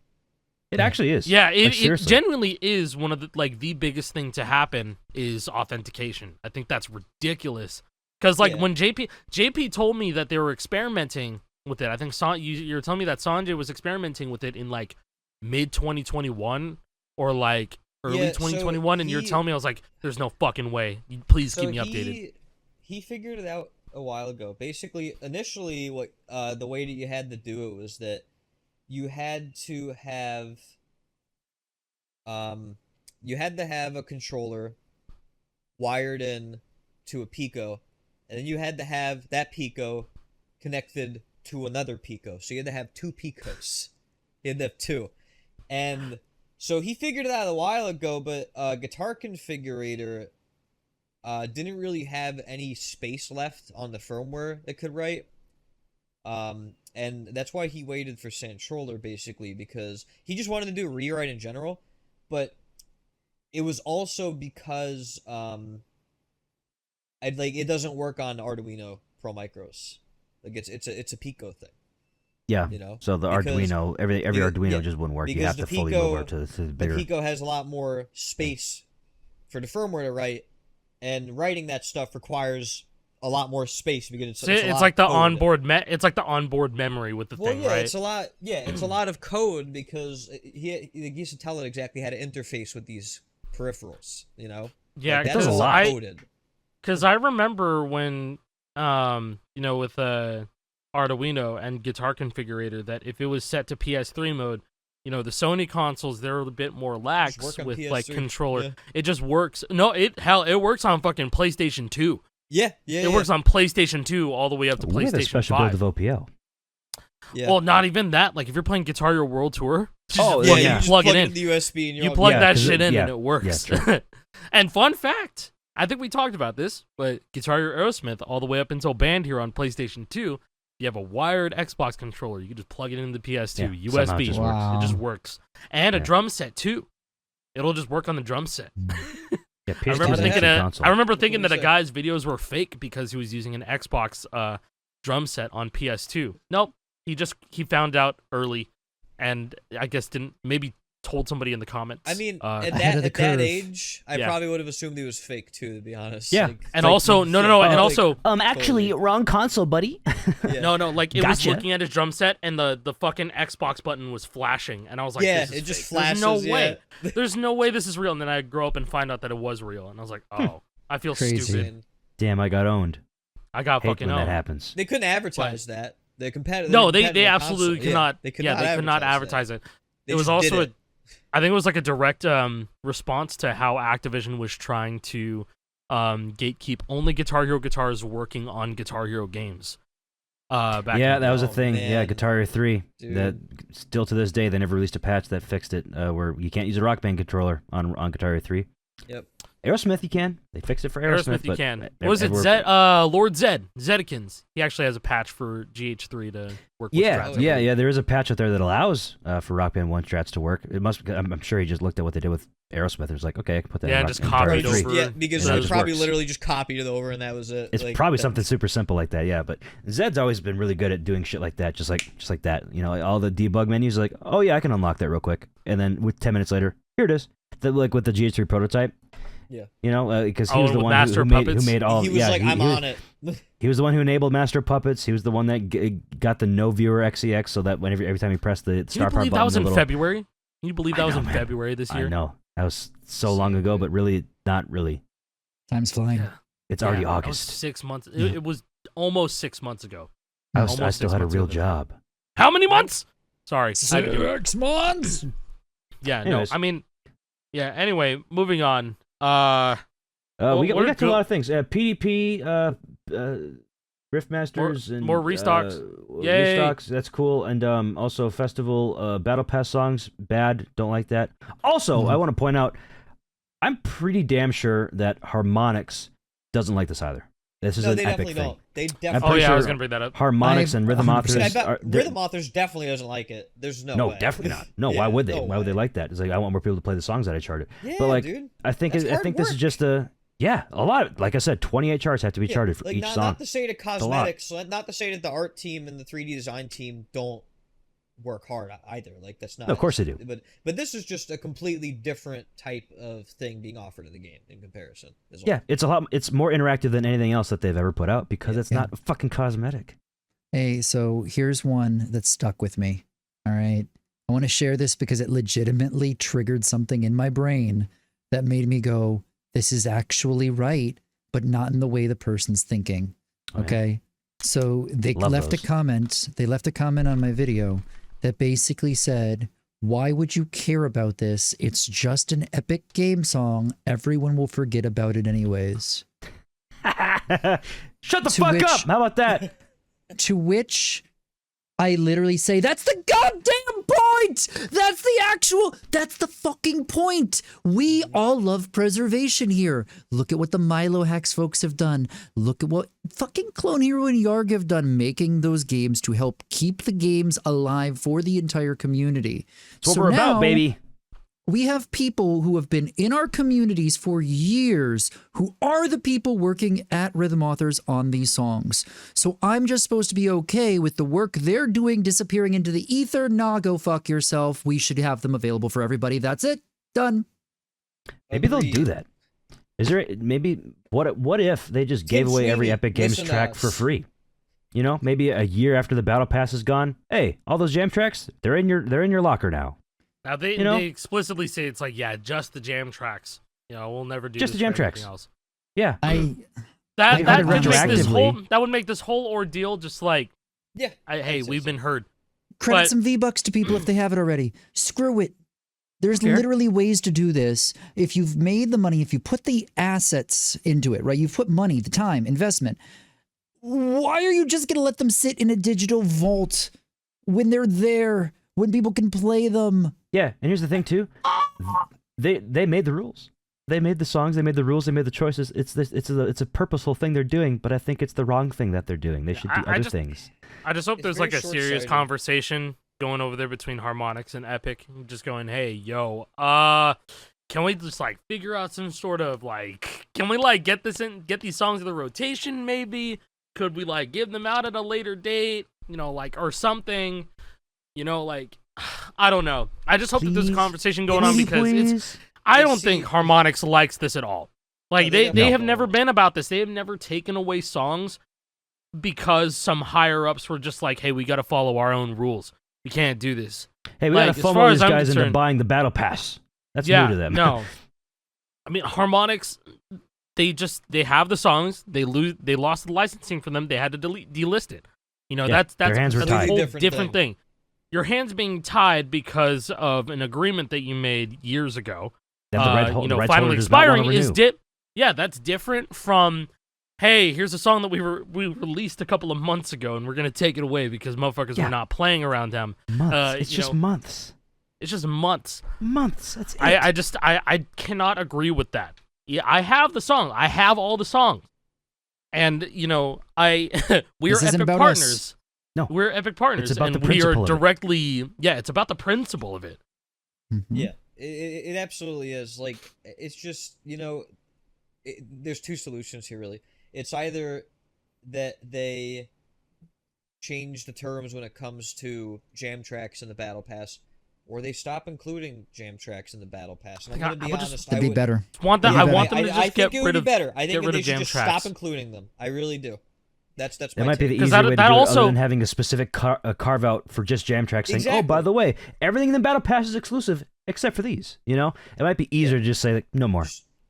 It actually is. Yeah, it genuinely is one of the biggest thing to happen is authentication. I think that's ridiculous. Because when JP told me that they were experimenting with it, I think you were telling me that Sanjay was experimenting with it in like mid 2021 or like early 2021, and you're telling me, I was like, there's no fucking way. Please keep me updated. He figured it out a while ago. Basically, initially, what the way that you had to do it was that you had to have a controller wired in to a Pico, and then you had to have that Pico connected to another Pico. So you had to have two Picos. You had to have two. And so he figured it out a while ago, but Guitar Configurator didn't really have any space left on the firmware that could write. And that's why he waited for Santroller, basically, because he just wanted to do a rewrite in general. But it was also because it doesn't work on Arduino Pro Micros. Like it's a Pico thing. Yeah. So the Because Arduino, every Arduino just wouldn't work. You have to fully move over to the bigger. The Pico has a lot more space for the firmware to write, and writing that stuff requires a lot more space because it's like the onboard it's like the onboard memory with the thing, right? It's a lot. Yeah, it's a lot of code because he used to tell it exactly how to interface with these peripherals. Yeah, that is a lot coded. Because I remember when with Arduino and Guitar Configurator, that if it was set to PS3 mode, the Sony consoles, they're a bit more lax with PS3, like controller. Yeah. It just works. No, it works on fucking PlayStation 2. Yeah. It works on PlayStation 2 all the way up to PlayStation 5. We have a special build of OPL. Yeah. Well, not even that. Like if you're playing Guitar Hero World Tour, you just plug it in the USB and you plug that shit in and it works. Yeah, and fun fact, I think we talked about this, but Guitar Hero Aerosmith all the way up until Band Hero on PlayStation 2, you have a wired Xbox controller. You can just plug it into the PS2, USB. It just works. And a drum set too. It'll just work on the drum set. Yeah, I remember thinking that a guy's videos were fake because he was using an Xbox drum set on PS2. Nope. He found out early, and I guess maybe told somebody in the comments. I mean, at that age, I probably would have assumed he was fake too, to be honest. Yeah, and also actually, wrong console, buddy. No, like it was looking at his drum set, and the fucking Xbox button was flashing, and I was like, yeah, this is it just fake. flashes. There's no way. There's no way this is real. And then I grow up and find out that it was real, and I was like, oh, I feel stupid. Damn, I got owned. I got fucking owned. That happens. They couldn't advertise that. The competitive. No, they absolutely could not. They could not advertise it. It was also I think it was like a direct response to how Activision was trying to gatekeep only Guitar Hero guitars working on Guitar Hero games. Back Yeah, in that was a Oh, thing. Yeah, man. Guitar Hero 3. Dude. That still to this day they never released a patch that fixed it, where you can't use a Rock Band controller on Guitar Hero 3. Yep. Aerosmith you can. They fixed it for Aerosmith. You but can. e- What was it? everywhere- Lord Zedekins. He actually has a patch for GH3 to work with Yeah, strats. yeah. There is a patch out there that allows for Rock Band 1 strats to work. It must. I'm sure he just looked at what they did with Aerosmith. It was like, okay, I can put that. Yeah, in just Rock copied Guitar it Hero over. 3. Yeah, because And he it just probably works. literally just copied it over, and that was it. It's Like, probably that's- something super simple like that, yeah. But Zed's always been really good at doing shit like that, just like that. You know, like all the debug menus, like, oh yeah, I can unlock that real quick, and then with 10 minutes later, here it is. Like with the GH3 prototype. Yeah. You know, because he Oh, was the with one Master who made Puppets? all. He was yeah, like, I'm he was, on it. He was the one who enabled Master Puppets. He was the one that got the no viewer XEX, so that whenever every time he pressed the Can you star power believe button, that was the in little, February? Can you believe that I was know, in man. February this year? I know that was so long ago, but really not really. Time's flying. Yeah. It's already Yeah, that was August. 6 months. Yeah. It was almost 6 months ago. I almost still 6 had a months real ago. job. How many months? Sorry. I had to do it. 6 months. Yeah, Anyways. no. I mean, yeah. Anyway, moving on. We we're got to a go- lot of things. PDP, Riffmasters, and more restocks. Yay. Restocks. That's cool. And also festival battle pass songs. Bad. Don't like that. Also, I want to point out, I'm pretty damn sure that Harmonix doesn't like this either. This is No, an they epic definitely thing. don't. They I'm definitely. Oh pretty yeah, I sure was gonna bring that up. Harmonix and Rhythm 100%. Authors. I bet are, Rhythm Authors definitely doesn't like it. There's no no, way. definitely not. No, Yeah, why would they? no Why would they way. like that? It's like I want more people to play the songs that I charted. Yeah, but like, dude. I think That's I hard think this is work. just a lot. Like I said, 28 charts have to be Yeah, charted for like, each not, song. Not to say that a lot. cosmetics, not to say that the art team and the 3D design team don't work hard either. Like that's not. No, of course they do. But this is just a completely different type of thing being offered in the game in comparison. As well. Yeah, it's a lot. It's more interactive than anything else that they've ever put out because it's not fucking cosmetic. Hey, so here's one that stuck with me. All right. I want to share this because it legitimately triggered something in my brain that made me go, this is actually right, but not in the way the person's thinking. Okay. So they Love left those. a comment. They left a comment on my video that basically said, why would you care about this? It's just an epic game song. Everyone will forget about it anyways. Shut the To fuck which- up! How about that? To which I literally say, that's the goddamn point! That's the fucking point! We all love preservation here. Look at what the Milo Hacks folks have done. Look at what fucking Clone Hero and Yarg have done, making those games to help keep the games alive for the entire community. That's what we're about, now, baby. we have people who have been in our communities for years who are the people working at Rhythm Authors on these songs. So I'm just supposed to be okay with the work they're doing disappearing into the ether. Nah, go fuck yourself. We should have them available for everybody. That's it. Done. Maybe they'll do Agreed. that. Is there maybe what if they just gave Tim away every Sweeney, Epic Games listen to track us. for free? You know, maybe a year after the battle pass is gone. Hey, all those jam tracks, they're in your locker now. Now they explicitly say it's like, yeah, just the jam tracks. You know, we'll never do Just this the jam for anything tracks. else. Yeah. That They that could would make this retroactively- that would make this whole ordeal just like, Yeah. hey, we've been heard. Credit But- some V-Bucks to people if they have it already. Screw it. There's Fair. literally ways to do this. If you've made the money, if you put the assets into it, right? You've put money, the time, investment. Why are you just going to let them sit in a digital vault when they're there, when people can play them? Yeah, and here's the thing too. They made the rules. They made the songs, they made the rules, they made the choices. It's a purposeful thing they're doing, but I think it's the wrong thing that they're doing. They should do other things. I just hope It's there's very like a serious short-sighted. conversation going over there between Harmonix and Epic, just going, hey, yo, can we just like figure out some sort of like, can we like get these songs in the rotation maybe? Could we like give them out at a later date, you know, like, or something, you know, like, I don't know. I just hope that there's a Please. conversation going on Pretty because please. I And don't see- think Harmonix likes this at all. Like, No, they they have don't. never been about this. They have never taken away songs because some higher-ups were just like, hey, we got to follow our own rules. We can't do this. Hey, we like, gotta as far FOMO as these I'm guys into concerned- buying the battle pass. That's yeah, new to them. no. I mean, Harmonix, they have the songs. They lost the licensing for them. They had to delist it. You know, Yeah, that's their hands were a tied. whole Different different thing. thing. Your hands being tied because of an agreement that you made years ago. Then the red, You know, the red finally holder does not wanna expiring is renew. that's different from hey, here's a song that we released a couple of months ago, and we're gonna take it away because motherfuckers were not playing around them. Months. It's just months. It's just months. Months. That's it. I cannot agree with that. Yeah, I have the song. I have all the songs. And, we are This isn't Epic about Partners. us. No. We're Epic Partners. It's about and the we are principle of it. directly, it's about the principle of it. Mm-hmm. Yeah, it absolutely is. Like, it's just, there's two solutions here, really. It's either that they change the terms when it comes to jam tracks in the Battle Pass, or they stop including jam tracks in the Battle Pass. And I'm going to be honest, It'd be better. I want them to I just think get it would rid be of better. I think get rid they of should jam just tracks. stop including them. I really do. That's That my might be the take. easier that- way to that do it, also- other than having a specific carve out for just jam tracks saying, oh, by Exactly. the way, everything in the Battle Pass is exclusive except for these, It might be easier to just say, like, no more.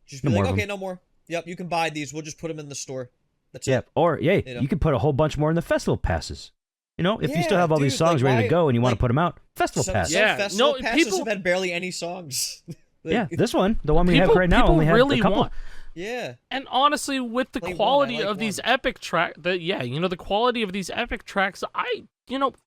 Just be No like, more of okay, them. no more. Yep, you can buy these. We'll just put them in the store. That's Yeah. it. Or, You you, know? could put a whole bunch more in the festival passes. If you still Yeah, have all these dude, songs like, ready why- to go and you want to like, put them out, festival Some pass. Yeah, festival no, passes people- have had barely any songs. Like, Yeah, this one, the one we have People- right now, people only has really a couple. want. yeah. And honestly, with the Play one, quality I like of these one. epic tracks, the quality of these epic tracks,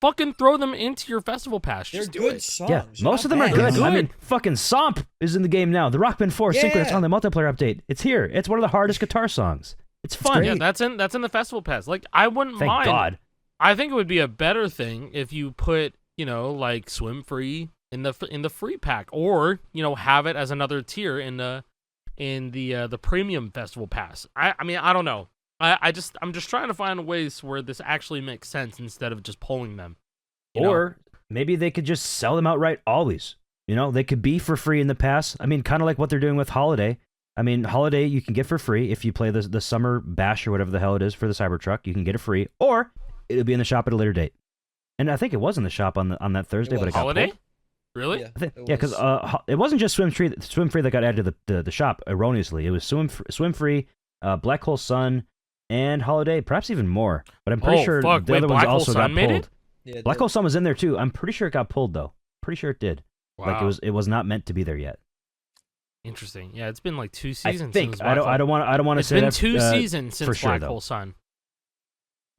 fucking throw them into your festival pass. They're Just do good it. songs. Yeah, They're most not of them are bad. good. I Good. mean, fucking Somp is in the game now. The Rock Band 4 Synchronous Yeah. on the multiplayer update. It's here. It's one of the hardest guitar songs. It's fun. Yeah, that's in the festival pass. Like, I wouldn't Thank mind. God. I think it would be a better thing if you put, like Swim Free in the free pack, or have it as another tier in the premium festival pass. I mean, I don't know. I'm just trying to find ways where this actually makes sense instead of just pulling them. Or maybe they could just sell them outright always. They could be for free in the pass. I mean, kind of like what they're doing with Holiday. I mean, Holiday you can get for free if you play the Summer Bash or whatever the hell it is for the Cybertruck. You can get it free, or it'll be in the shop at a later date. And I think it was in the shop on that Thursday, but it got Holiday? pulled. Really? Yeah, Yeah, because it wasn't just Swim Free that got added to the shop erroneously. It was Swim Free, Black Hole Sun, and Holiday, perhaps even more. But I'm pretty sure fuck. the Wait, other ones Black Hole also Sun got made pulled. it? Yeah, Black Hole Sun was in there too. I'm pretty sure it got pulled though. Pretty sure it did. Like Wow. it was not meant to be there yet. Interesting. Yeah, it's been like 2 I seasons. think since I don't want to It's say been that, 2 seasons since for sure, Black though. Hole Sun.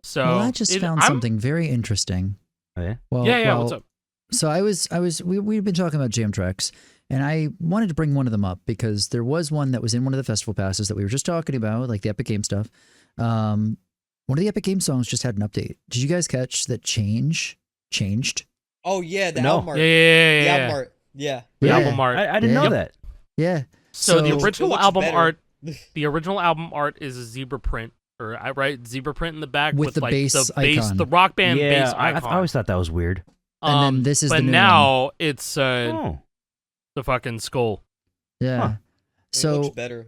So Well, I just found something very interesting. Oh, yeah? Well, Yeah. well, What's up? So we've been talking about jam tracks, and I wanted to bring one of them up because there was one that was in one of the festival passes that we were just talking about, like the Epic Game stuff. One of the Epic Game songs just had an update. Did you guys catch that changed? Oh yeah, the No. album art. Yeah. The album art. Yeah. The Yeah. album art. I didn't know Yeah. that. Yeah. So the So- original It looks album better. art, is a zebra print, or I write zebra print in the back With the like bass the bass, icon. the rock band Yeah, bass I icon. always thought that was weird. And then this is but the new now it's Oh, the fucking skull. Yeah. Huh. It So looks better.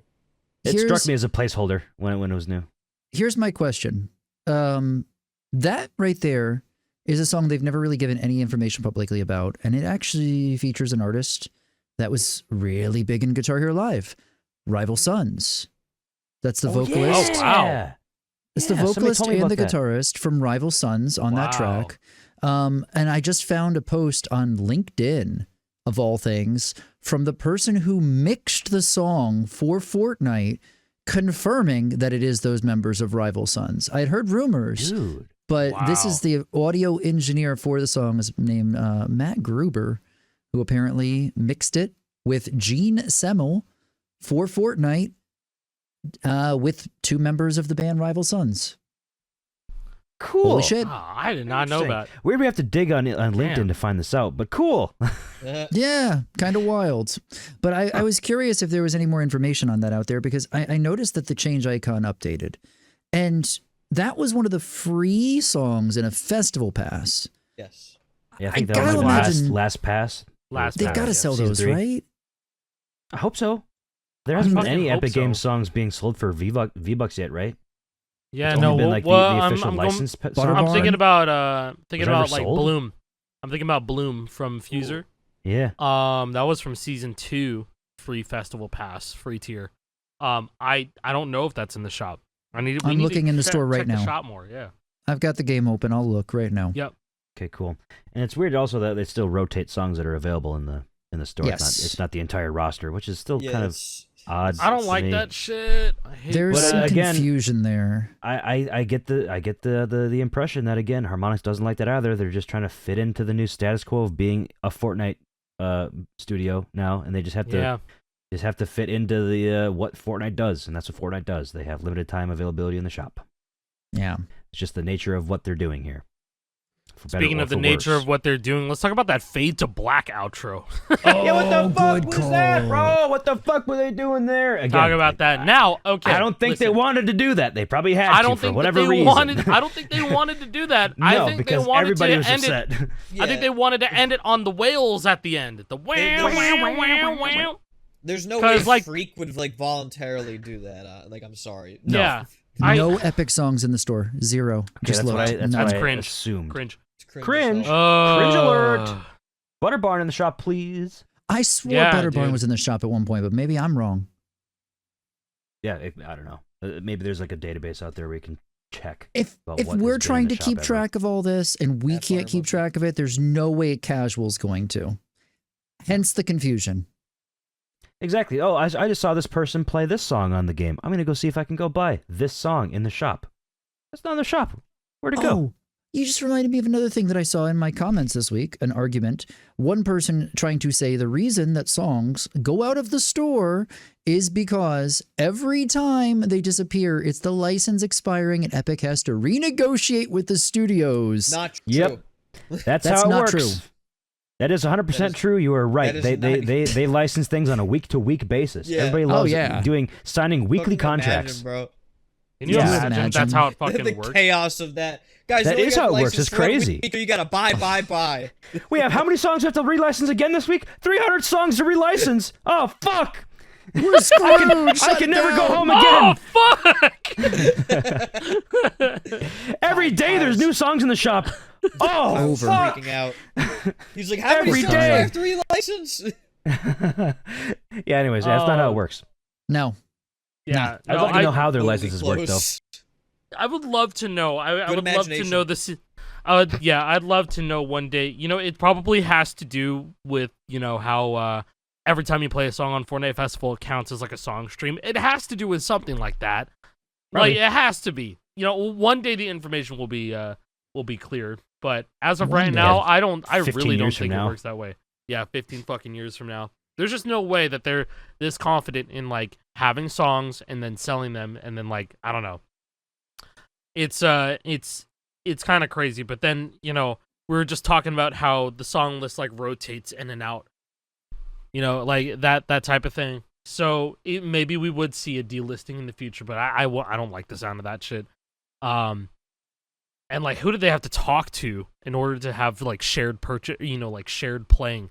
it here's, struck me as a placeholder when it was new. here's my question. That right there is a song they've never really given any information publicly about, and it actually features an artist that was really big in Guitar Hero Live, Rival Sons. That's the vocalist. Oh, wow. Yeah. It's the Yeah, somebody vocalist told me and the about that. guitarist from Rival Sons on that Wow. track. And I just found a post on LinkedIn, of all things, from the person who mixed the song for Fortnite, confirming that it is those members of Rival Sons. I had heard rumors, Dude. but this Wow. is the audio engineer for the song, is named Matt Gruber, who apparently mixed it with Gene Semmel for Fortnite with 2 members of the band Rival Sons. Cool. Holy shit. Oh, I did not know Interesting. that. Weird we have to dig on LinkedIn Damn. to find this out, but cool. Yeah, kind of wild. But I was curious if there was any more information on that out there, because I noticed that the change icon updated. And that was one of the free songs in a festival pass. Yes. Yeah, I I think that was gotta the imagine- last pass. Last They've pass, got to yeah. sell Season those, 3. right? I hope so. There I hasn't been fucking any hope Epic so. Game songs being sold for V-Bucks yet, right? Yeah, It's no. only been like well, the I'm official going, license songs. Butter I'm Barn. thinking about Was that ever like sold? Bloom. I'm thinking about Bloom from Fuser. Yeah. That was from season 2, free festival pass, free tier. I don't know if that's in the shop. I'm looking in the store right check now. The shop more, yeah. I've got the game open. I'll look right now. Yep. Okay, cool. And it's weird also that they still rotate songs that are available in the store. Yes. It's not the entire roster, which is still Yeah, kind of it's odd. I don't to like me. that shit. I hate There's But, that. some again- confusion there. I get the impression that again Harmonix doesn't like that either. They're just trying to fit into the new status quo of being a Fortnite studio now, and they just have to fit into the what Fortnite does, and that's what Fortnite does. They have limited time availability in the shop. Yeah. It's just the nature of what they're doing here. For better Speaking or of the for nature worse. of what they're doing, let's talk about that fade to black outro. Yeah, what the fuck good was that, call. bro? What the fuck were they doing there? Again, Talk about that now. Okay, I don't think they listen. wanted to do that. They probably had I to don't for think whatever that they reason. wanted. I don't think they wanted to do that. No, I think because they wanted everybody to was end upset. it. Yeah. I think they wanted to end it on the whales at the end. The wow, wow, wow, wow. There's no way 'Cause, like- Freak would like voluntarily do that. Like, I'm sorry. No. Yeah, No epic songs in the store. Zero. Okay, Just that's looked. what I, that's None. what I cringe. assumed. Cringe. It's cringe. Cringe. as hell. Cringe alert. Butterbarn in the shop, please. I swore Yeah, Butterbarn dude. was in the shop at one point, but maybe I'm wrong. Yeah, I don't know. Maybe there's like a database out there where you can check. If About if what has we're been trying in to the keep shop ever. track of all this and we That's can't why keep I'm track of it, there's no way casual's going to. Hence the confusion. Exactly. Oh, I just saw this person play this song on the game. I'm gonna go see if I can go buy this song in the shop. It's not in the shop. Where'd it go? Oh, you just reminded me of another thing that I saw in my comments this week, an argument. One person trying to say the reason that songs go out of the store is because every time they disappear, it's the license expiring and Epic has to renegotiate with the studios. Not true. Yep. That's That's how it not works. true. That is 100% That is- true. You are right. that is They license things on a week-to-week basis. Yeah. Everybody Oh, loves yeah. signing weekly Fucking contracts. imagine, bro. Can you Yeah. imagine that's how it fucking the works? chaos of that. Guys, That you only is got how it works. license It's for a crazy. week, or you gotta buy. We have how many songs we have to relicense again this week? 300 songs to relicense. Oh fuck! We're screwed. I can never go home Oh again. fuck! Every day there's new songs in the shop. Oh, Over. fuck! Freaking out. He's like, how Every many songs do day. I have to relicense? Yeah. Anyways, that's not how Oh. it works. No. Yeah, I'd no, like to know I, how their Totally licenses work, though. close. I would love to know. I Good would love to imagination. know this. Yeah, I'd love to know one day. You know, it probably has to do with how every time you play a song on Fortnite Festival, it counts as like a song stream. It has to do with something like that. Probably. Like it has to be. You know, one day the information will be cleared. But as of One right day. now, I really 15 don't years from think it now. works that way. Yeah, 15 fucking years from now. There's just no way that they're this confident in like having songs and then selling them and then like I don't know. It's kind of crazy, but then, we were just talking about how the song list like rotates in and out. Like that type of thing. So maybe we would see a delisting in the future, but I don't like the sound of that shit. And like, who did they have to talk to in order to have like shared purchase? Like shared playing,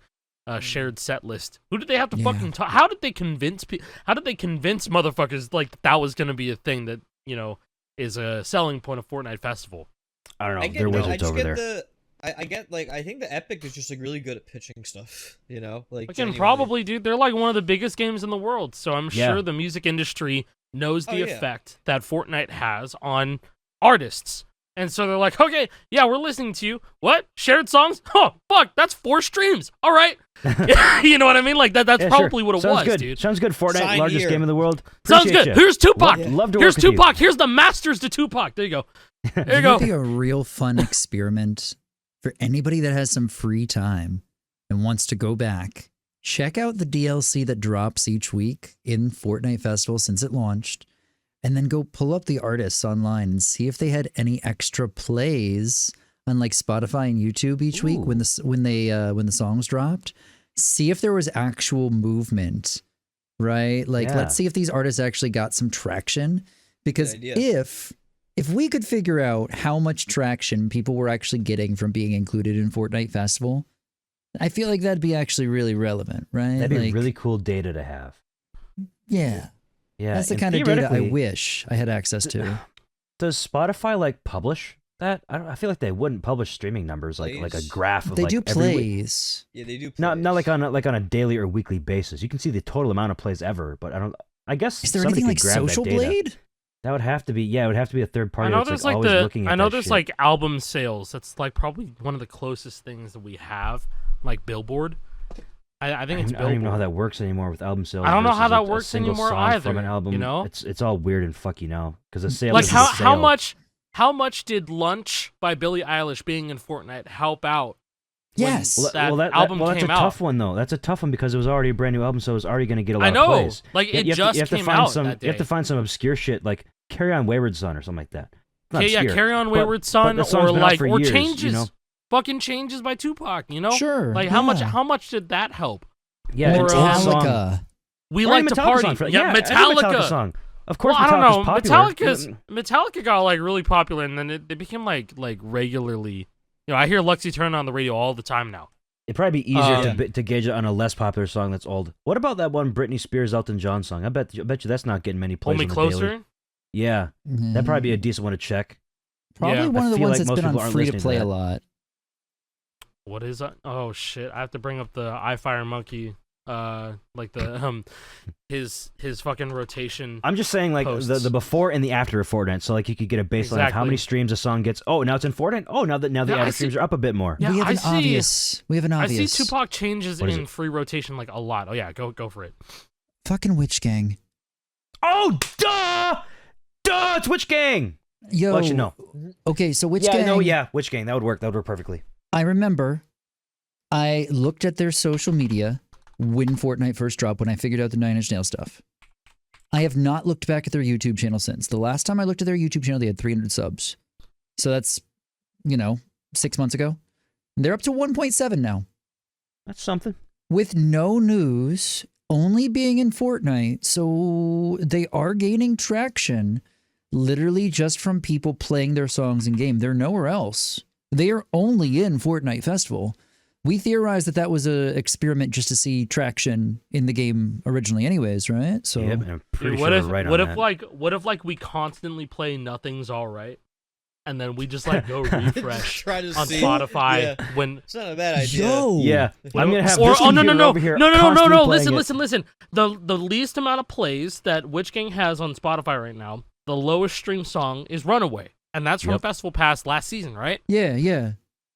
shared set list. Who did they have to Yeah. fucking talk? How did they convince people? How did they convince motherfuckers like that was gonna be a thing that is a selling point of Fortnite Festival? I don't know. I They're get, I wizards just over get there. I get like I think the Epic is just like really good at pitching stuff. Like Again, genuinely. probably, dude. They're like one of the biggest games in the world, so I'm Yeah. sure the music industry knows the Oh, yeah. effect that Fortnite has on artists. And so they're like, okay, yeah, we're listening to you. What? Shared songs? Oh, fuck, that's 4 streams. All right. You know what I mean? Like that's Yeah, probably sure. what it Sounds was, good. dude. Sounds good. Fortnite, Sign largest here. game in the world. Sounds Appreciate good. ya. Here's Tupac. Love to Here's work with you. Tupac. Here's the masters to Tupac. There you go. There you go. It'd be a real fun experiment for anybody that has some free time and wants to go back. Check out the DLC that drops each week in Fortnite Festival since it launched, and then go pull up the artists online and see if they had any extra plays on like Spotify and YouTube each week when the songs dropped. See if there was actual movement, right? Like, Yeah. let's see if these artists actually got some traction. Because Good idea. if we could figure out how much traction people were actually getting from being included in Fortnite Festival, I feel like that'd be actually really relevant, right? That'd be like, really cool data to have. yeah. Yeah, That's the and kind of data I theoretically, wish I had access to. Does Spotify like publish that? I feel like they wouldn't publish streaming numbers like a Plays? graph of They like do every week. plays. Yeah, they do. Not plays. like on a daily or weekly basis. You can see the total amount of plays ever, but I guess Is there somebody anything could like grab Social that data. Blade? That would have to be it would have to be a third I party know that's there's like like always looking at I know that there's shit. like album sales. That's like probably one of the closest things that we have, like Billboard. I think it's I don't even know how Billboard. that works anymore with album sales. I don't know how versus that a works single anymore song either, From an album, you know? it's all weird and fucky now because the sale. Like is how the sale. much did Lunch by Billie Eilish being in Fortnite help out? when Yes. that album that's came a out? tough one though. That's a tough one because it was already a brand new album, so it was already going to get a lot I know, of plays. like it You have just to came find out some. that day. You have to find some obscure shit like "Carry On Wayward Son" or something like that. Not Yeah, obscure, Carry On but- Wayward but Son, the song's or been out like for or years, Changes, you know? fucking Changes by Tupac. You know, Sure. like how much did that help? Yeah, Or, it's a song. Metallica. We Or like a to Metallica party. song for that. Yeah, any Metallica. song. Of course, Well, I don't know. Metallica's popular. Metallica got like really popular, and then it became like regularly. You know, I hear Lexi Turner on the radio all the time now. It'd probably be easier Yeah. to gauge it on a less popular song that's old. What about that one Britney Spears, Elton John song? I bet you that's not getting many plays. Hold Me on the Closer. daily. Yeah, that'd probably be a decent one to check. Probably Yeah. one I of the feel ones like that's most been people on aren't free to listening to play a that. lot. What is that? Oh shit! I have to bring up the iFire Monkey. Like the his fucking rotation. I'm just saying, like Posts. the before and the after of Fortnite, so like you could get a baseline of how many Exactly. streams a song gets. Oh, now it's in Fortnite. Oh, now the Yeah, I added see- streams are up a bit more. Yeah, we have I an see- obvious. We have an I obvious. see Tupac changes What is in it? free rotation like a lot. Oh yeah, go for it. Fucking Witch Gang. Oh, duh, it's Witch Gang. Yo. Well, actually, no. Okay, so Witch yeah, Gang. no, yeah, Witch Gang. That would work. That would work perfectly. I remember I looked at their social media when Fortnite first dropped, when I figured out the Nine Inch Nails stuff. I have not looked back at their YouTube channel since. The last time I looked at their YouTube channel, they had 300 subs. So that's, 6 months ago. They're up to 1.7 now. That's something. With no news, only being in Fortnite. So they are gaining traction literally just from people playing their songs in game. They're nowhere else. They are only in Fortnite Festival. We theorized that was an experiment just to see traction in the game originally anyways, right? So Yeah, I'm pretty Dude, what sure if we're right what on if that. what if we constantly play Nothing's Alright, and then we just like go refresh Try to on see. Spotify Yeah. when It's not a bad idea. Yo. Yeah, I'm gonna have or this oh no computer over here constantly playing listen. The least amount of plays that Witch Gang has on Spotify right now, the lowest stream song is Runaway, and that's from Yep. Festival Pass last season, right? Yeah.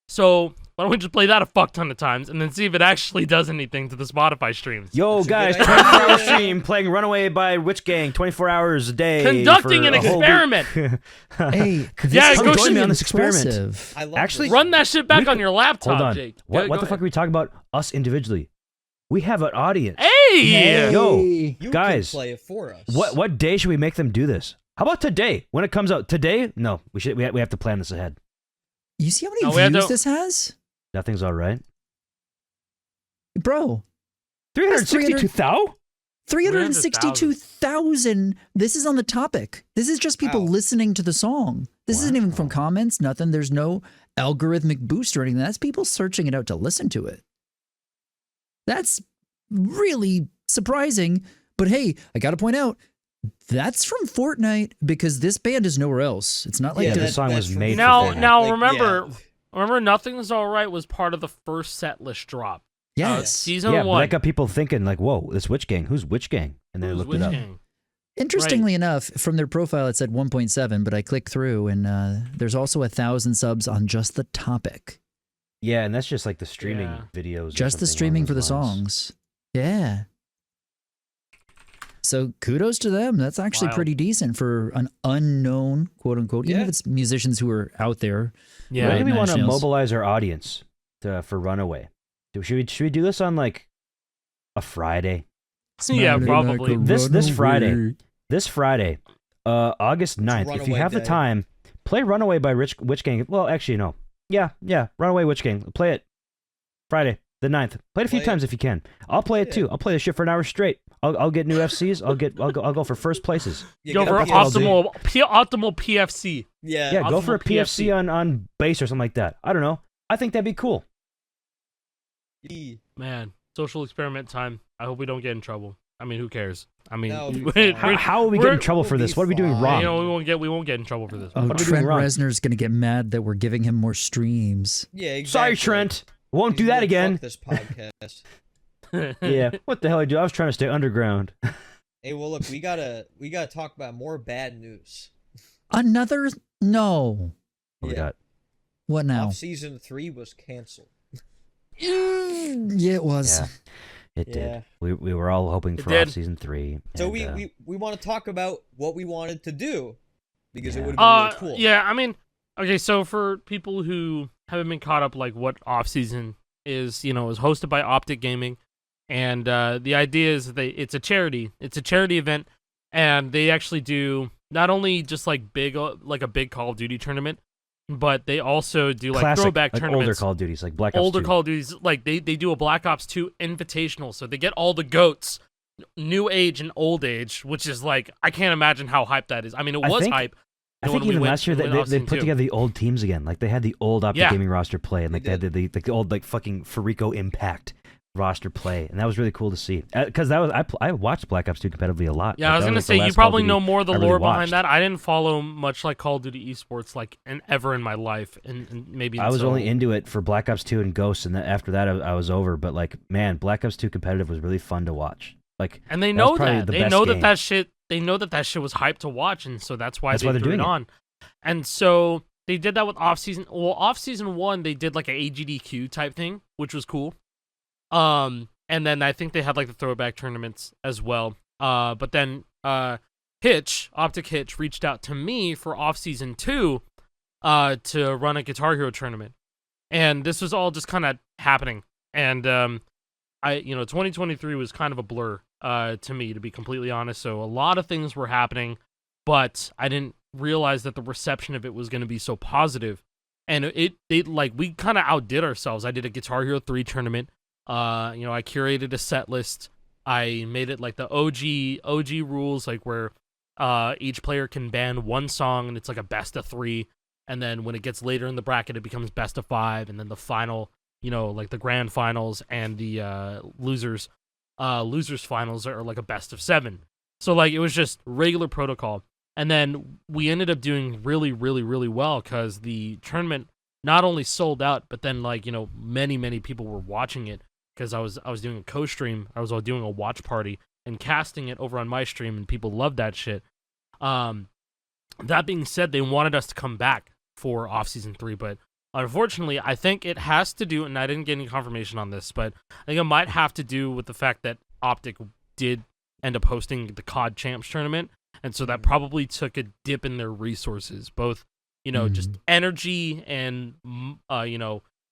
So why don't we just play that a fuck ton of times and then see if it actually does anything to the Spotify streams? Yo, That's a guys, good 24-hour idea. stream playing "Runaway" by Witch Gang, 24 hours a day. Conducting for an a whole week. experiment. Hey, Yeah, this go is join me on this experiment. impressive. I love Actually, this. Run that shit back We on could- your laptop, Hold on. Jake. What Go the fuck ahead. are we talking about? Us individually. We have an audience. Hey! Yo, You guys, can play it for us. what day should we make them do this? How about today? When it comes out today? No, we have to plan this ahead. You see how No, many we had views to- this has? Nothing's all right. Bro, 362,000? 362,000. This is on the topic. This is just people Wow. listening to the song. This isn't even from comments, nothing. There's no algorithmic boost or anything. That's people searching it out to listen to it. That's really surprising. But hey, I got to point out, that's from Fortnite because this band is nowhere else. It's not like Yeah, the they're- song that's was from made for Now, Fortnite. now Like, remember, yeah. remember, Nothing's Alright was part of the first set list drop. Yes. Season Yeah, but one. that got people thinking like, "Whoa, this Witch Gang? Who's Witch Gang?" And then they Who's looked it Witch up. Gang? Interestingly enough, from their profile, it said 1.7, but I clicked through and there's also 1,000 subs on just the topic. Yeah, and that's just like the streaming Yeah. videos. or Just the something streaming along for the those lines. songs. Yeah. So kudos to them. That's actually Wild. pretty decent for an unknown, quote unquote, even Yeah. if it's musicians who are out there. Yeah. When do we Nine want to Inch Nails. mobilize our audience for Runaway? Should we do this on like a Friday? Yeah, Smelling probably. like a This Friday. runaway. This Friday, August 9th. If you Runaway have the Day. time, play Runaway by Witch Gang. Well, actually, no. Yeah, Runaway Witch Gang. Play it Friday, the 9th. Play it a few Play it. times if you can. I'll play it Yeah. too. I'll play this shit for an hour straight. I'll get new FCs. I'll go for first places. You Go get for a That's what I'll do. optimal PFC. Yeah. Yeah, go for a Optimal PFC on bass or something like that. I don't know. I think that'd be cool. Man, social experiment time. I hope we don't get in trouble. I mean, who cares? I mean, No, it'll be fine. How will we get in we're- trouble for we'll this? be What are we doing fine. wrong? you know, we won't get in trouble for this. Oh, What are we doing Trent wrong? Reznor's going to get mad that we're giving him more streams. Yeah, exactly. Sorry, Trent. Won't do He's that like, again. Fuck this podcast. Yeah. What the hell I do? I was trying to stay underground. Hey, well, look, we gotta talk about more bad news. Another? No. What we Yeah. got? What now? Off season 3 was canceled. Yeah, it was. Yeah. It Yeah. did. We were all hoping It for did. off season 3. So and, we want to talk about what we wanted to do because it Yeah. would have been really cool. Yeah, I mean, okay, so for people who haven't been caught up, like what off season is, is hosted by Optic Gaming, and the idea is that it's a charity event, and they actually do not only just like a big Call of Duty tournament, but they also do like classic, throwback like tournaments. older Call of Duties, like Black Ops 2. Older Call of Duties, like they do a Black Ops 2 Invitational, so they get all the GOATs, new age and old age, which is like, I can't imagine how hype that is. I mean, it was hype. I think even last year they put together the old teams again. Like they had the old Optic Gaming roster play, and like they had the old like fucking Farico Impact roster play, and that was really cool to see. Because I watched Black Ops 2 competitively a lot. Yeah, like, I was gonna like, say you probably know more of the really lore watched. behind that. I didn't follow much like Call of Duty esports like ever in my life, and maybe I was until- only into it for Black Ops 2 and Ghosts, and then after that I was over. But like, man, Black Ops 2 competitive was really fun to watch. Like, and they that know was probably that the they best know game. that shit. They know that shit was hyped to watch, and so that's why That's why they they're threw it doing it. on. And so they did that with off season. Well, off season 1 they did like a AGDQ type thing, which was cool. And then I think they had like the throwback tournaments as well. But then Optic Hitch reached out to me for off season 2 to run a Guitar Hero tournament. And this was all just kind of happening. And 2023 was kind of a blur to me, to be completely honest. So a lot of things were happening, but I didn't realize that the reception of it was going to be so positive. And it like, we kind of outdid ourselves. I did a Guitar Hero 3 tournament. I curated a set list. I made it like the OG rules, like where each player can ban one song, and it's like a best of 3. And then when it gets later in the bracket, it becomes best of 5. And then the final, like the grand finals and the losers finals are like a best of 7. So like it was just regular protocol. And then we ended up doing really, really, really well because the tournament not only sold out, but then like, many people were watching it because I was doing a co-stream. I was doing a watch party and casting it over on my stream, and people loved that shit. That being said, they wanted us to come back for off-season 3, but unfortunately, I think it has to do, and I didn't get any confirmation on this, but I think it might have to do with the fact that Optic did end up hosting the COD Champs tournament, and so that probably took a dip in their resources, both, just energy and,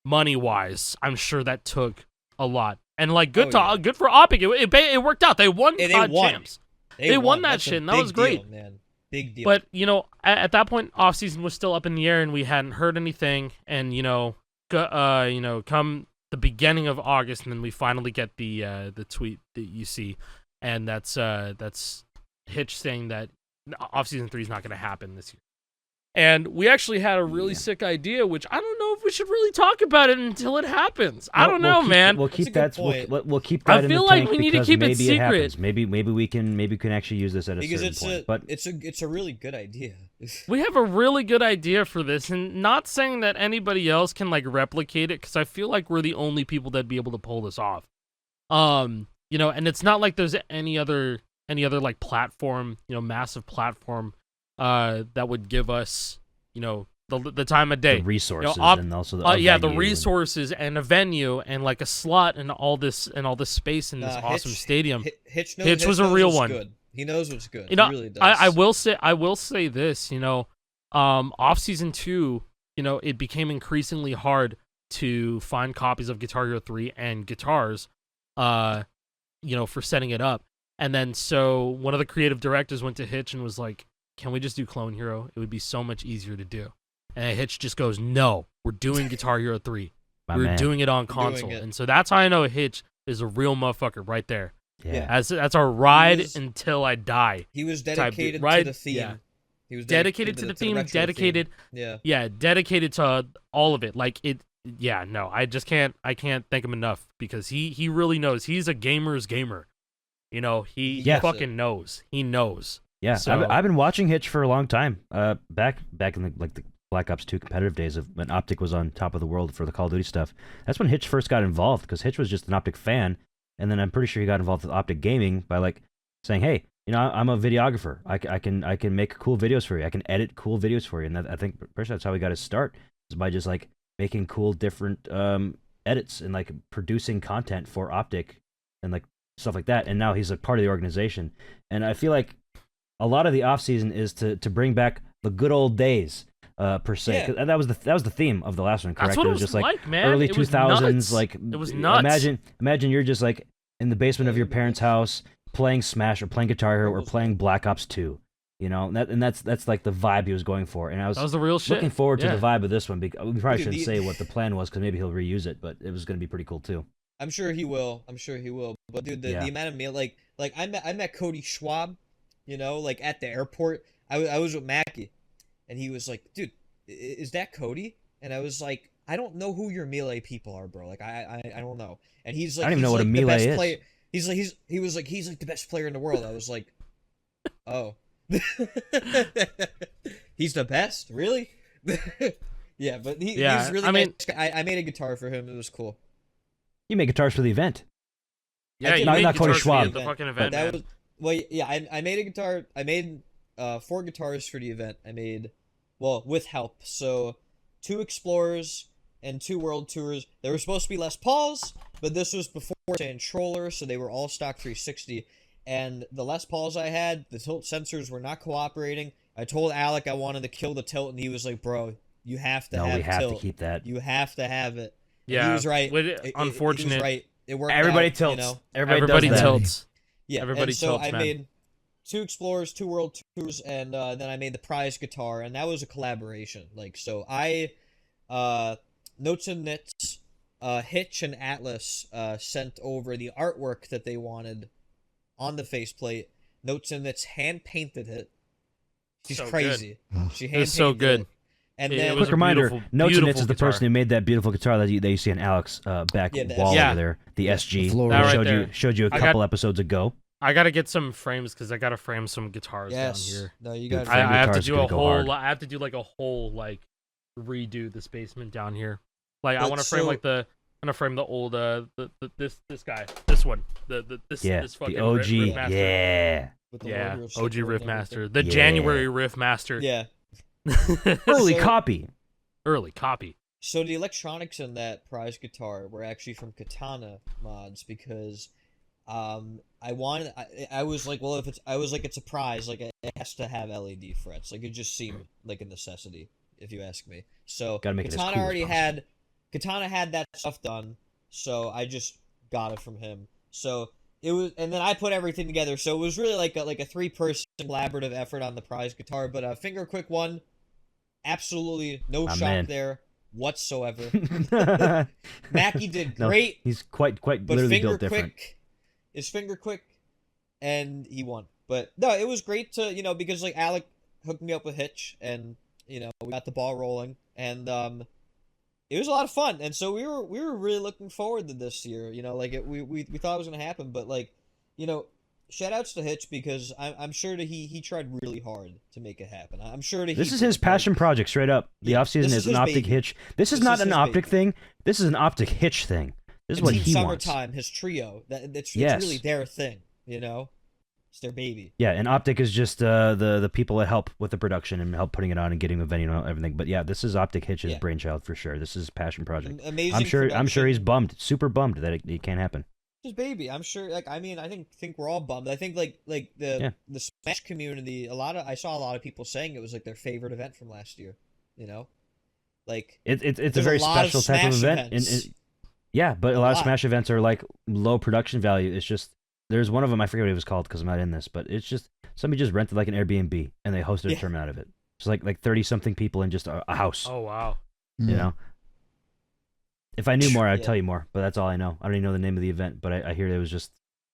money-wise. I'm sure that took a lot. And, like, good for Optic. It worked out. They won COD Champs. They won that That's shit, a and that big was great. deal, man. Big deal. But, at that point, off-season was still up in the air, and we hadn't heard anything. And, come the beginning of August, and then we finally get the tweet that you see. And that's Hitch saying that off-season 3 is not going to happen this year. And we actually had a really sick idea, which I don't know if we should really talk about it until it happens. I don't know, man. We'll keep That's that. a good point. We'll keep that. I feel like we need to keep it maybe secret. happens. Maybe we can actually use this at a because certain point. But it's a really good idea. We have a really good idea for this, and not saying that anybody else can like replicate it, because I feel like we're the only people that'd be able to pull this off. And it's not like there's any other like platform, massive platform, that would give us, the time of day, the resources, and also the resources and a venue and like a slot and all this space in this awesome stadium. Hitch was a real what's one. Good. He knows what's good. He really does. I will say this, off season 2, it became increasingly hard to find copies of Guitar Hero 3 and guitars, for setting it up. And then so one of the creative directors went to Hitch and was like, "Can we just do Clone Hero? It would be so much easier to do." And Hitch just goes, "No, we're doing Guitar Hero 3. We're doing it on console." And so that's how I know Hitch is a real motherfucker right there. Yeah. That's our ride until I die. He was dedicated right? to the theme. Yeah. He was dedicated to the theme, retro dedicated. theme. Yeah, dedicated to all of it. Like it. Yeah, no, I can't thank him enough because he really knows. He's a gamer's gamer. He fucking knows. He knows. Yeah, So- I've been watching Hitch for a long time. Back in the Black Ops 2 competitive days of when Optic was on top of the world for the Call of Duty stuff. That's when Hitch first got involved, because Hitch was just an Optic fan, and then I'm pretty sure he got involved with Optic Gaming by like saying, "Hey, I'm a videographer. I can make cool videos for you. I can edit cool videos for you." And I think personally that's how he got his start, is by just like making cool different edits and like producing content for Optic and like stuff like that. And now he's a part of the organization. And I feel like a lot of the off season is to bring back the good old days. Per se, Yeah. that was the theme of the last one, correct? That's what it was just like man. early It was 2000s, nuts. like It was nuts. Imagine you're just like in the basement of your parents' house playing Smash or playing Guitar Hero or playing Black Ops 2. You know, that's like the vibe he was going for, and I That was the real shit. looking forward to Yeah. the vibe of this one. Because we probably Dude, shouldn't say what the plan was because maybe he'll reuse it, but it was going to be pretty cool too. I'm sure he will. But dude, the amount of meal, like I met Cody Schwab, you know, like at the airport. I was with Mackie, and he was like, "Dude, is that Cody?" And I was like, "I don't know who your melee people are, bro. Like I don't know." And he's like, I don't even know what a the melee best is. player. He's like he's like the best player in the world. I was like, "Oh." He's the best, really? Yeah, but he's really nice. I made a guitar for him. It was cool. You make guitars for the event. Yeah, you Not- made not Cody guitars for Schwab. the fucking event, That man. was well, yeah. I made a guitar. I made 4 guitars for the event. I made with help. So 2 Explorers and 2 World Tours. They were supposed to be Les Pauls, but this was before Santroller, so they were all stock 360. And the Les Pauls I had, the tilt sensors were not cooperating. I told Alec I wanted to kill the tilt, and he was like, "Bro, you have to have We have tilt. to keep that. You have to have it." And Yeah, he was right. unfortunate. He was right. It worked Everybody out, tilts. You know? does Everybody that. tilts. Yeah, Everybody and so tilts, I man. made 2 Explorers, 2 World Tours, and then I made the prize guitar, and that was a collaboration. Like, so I, Notes and Knits, Hitch and Atlas sent over the artwork that they wanted on the faceplate. Notes and Knits hand painted it. She's So crazy. good. She It hand was so good. it. And It then was Quick a reminder: beautiful, Notes and beautiful Knits is the guitar. person who made that beautiful guitar that you see on Alex back Yeah, the wall SG. over there. The SG. The floor That We right showed there. showed you a I couple episodes ago. I gotta get some frames because I gotta frame some guitars yes, down here. no, you Dude, got frame I have to guitars do gonna a go whole. hard. I have to do like a whole redo this basement down here. Like I But want to frame so- like the. I'm gonna frame the old this guy, this one, this Yeah, this fucking the OG. Riffmaster. Yeah. with the Yeah, logo OG sticker and Riffmaster, everything. the Yeah. January Riffmaster. Yeah. Early So- copy. Early copy. So the electronics in that prize guitar were actually from Katana mods because I was like, well, it's a prize, like it has to have LED frets. Like it just seemed like a necessity, if you ask me. So Gotta make it as Katana cool as already possible. Katana had that stuff done, so I just got it from him. So it was, and then I put everything together. So it was really like a 3-person collaborative effort on the prize guitar. But Finger Quick won. Absolutely no My shock man. there whatsoever. No, Mackie did great, he's quite but literally Finger built different. Quick is Finger Quick, and he won. But no, it was great to because like Alec hooked me up with Hitch, and we got the ball rolling, and it was a lot of fun, and so we were really looking forward to this year. Like we thought it was gonna happen, but like shout outs to Hitch because I'm sure that he tried really hard to make it happen. I'm sure that This is his passion project, straight up. The Yeah, off season this is is an his optic baby. hitch. This is This not is an his optic baby. thing. This is an optic hitch thing. This is And what Team he wants. Summertime, his trio. It's Yes. really their thing. It's their baby. Yeah, and optic is just the people that help with the production and help putting it on and getting the venue and everything. But yeah, this is optic hitch's Yeah. brainchild for sure. This is his passion project. Amazing. I'm sure production. he's bummed, super bummed that it can't happen. His baby. I'm sure. Like I mean, I think we're all bummed. I think like the Smash community. I saw a lot of people saying it was like their favorite event from last year. Like It's a there's very lot of special type of Smash event. events. Yeah, but a A lot of lot. Smash events are like low production value. It's just there's one of them, I forget what it was called because I'm not in this, but it's just somebody just rented like an Airbnb and they hosted a Yeah. tournament out of it. It's like 30 something people in just a house. Oh wow. You know. If I knew more, I'd Yeah. tell you more, but that's all I know. I don't even know the name of the event, but I hear it was just,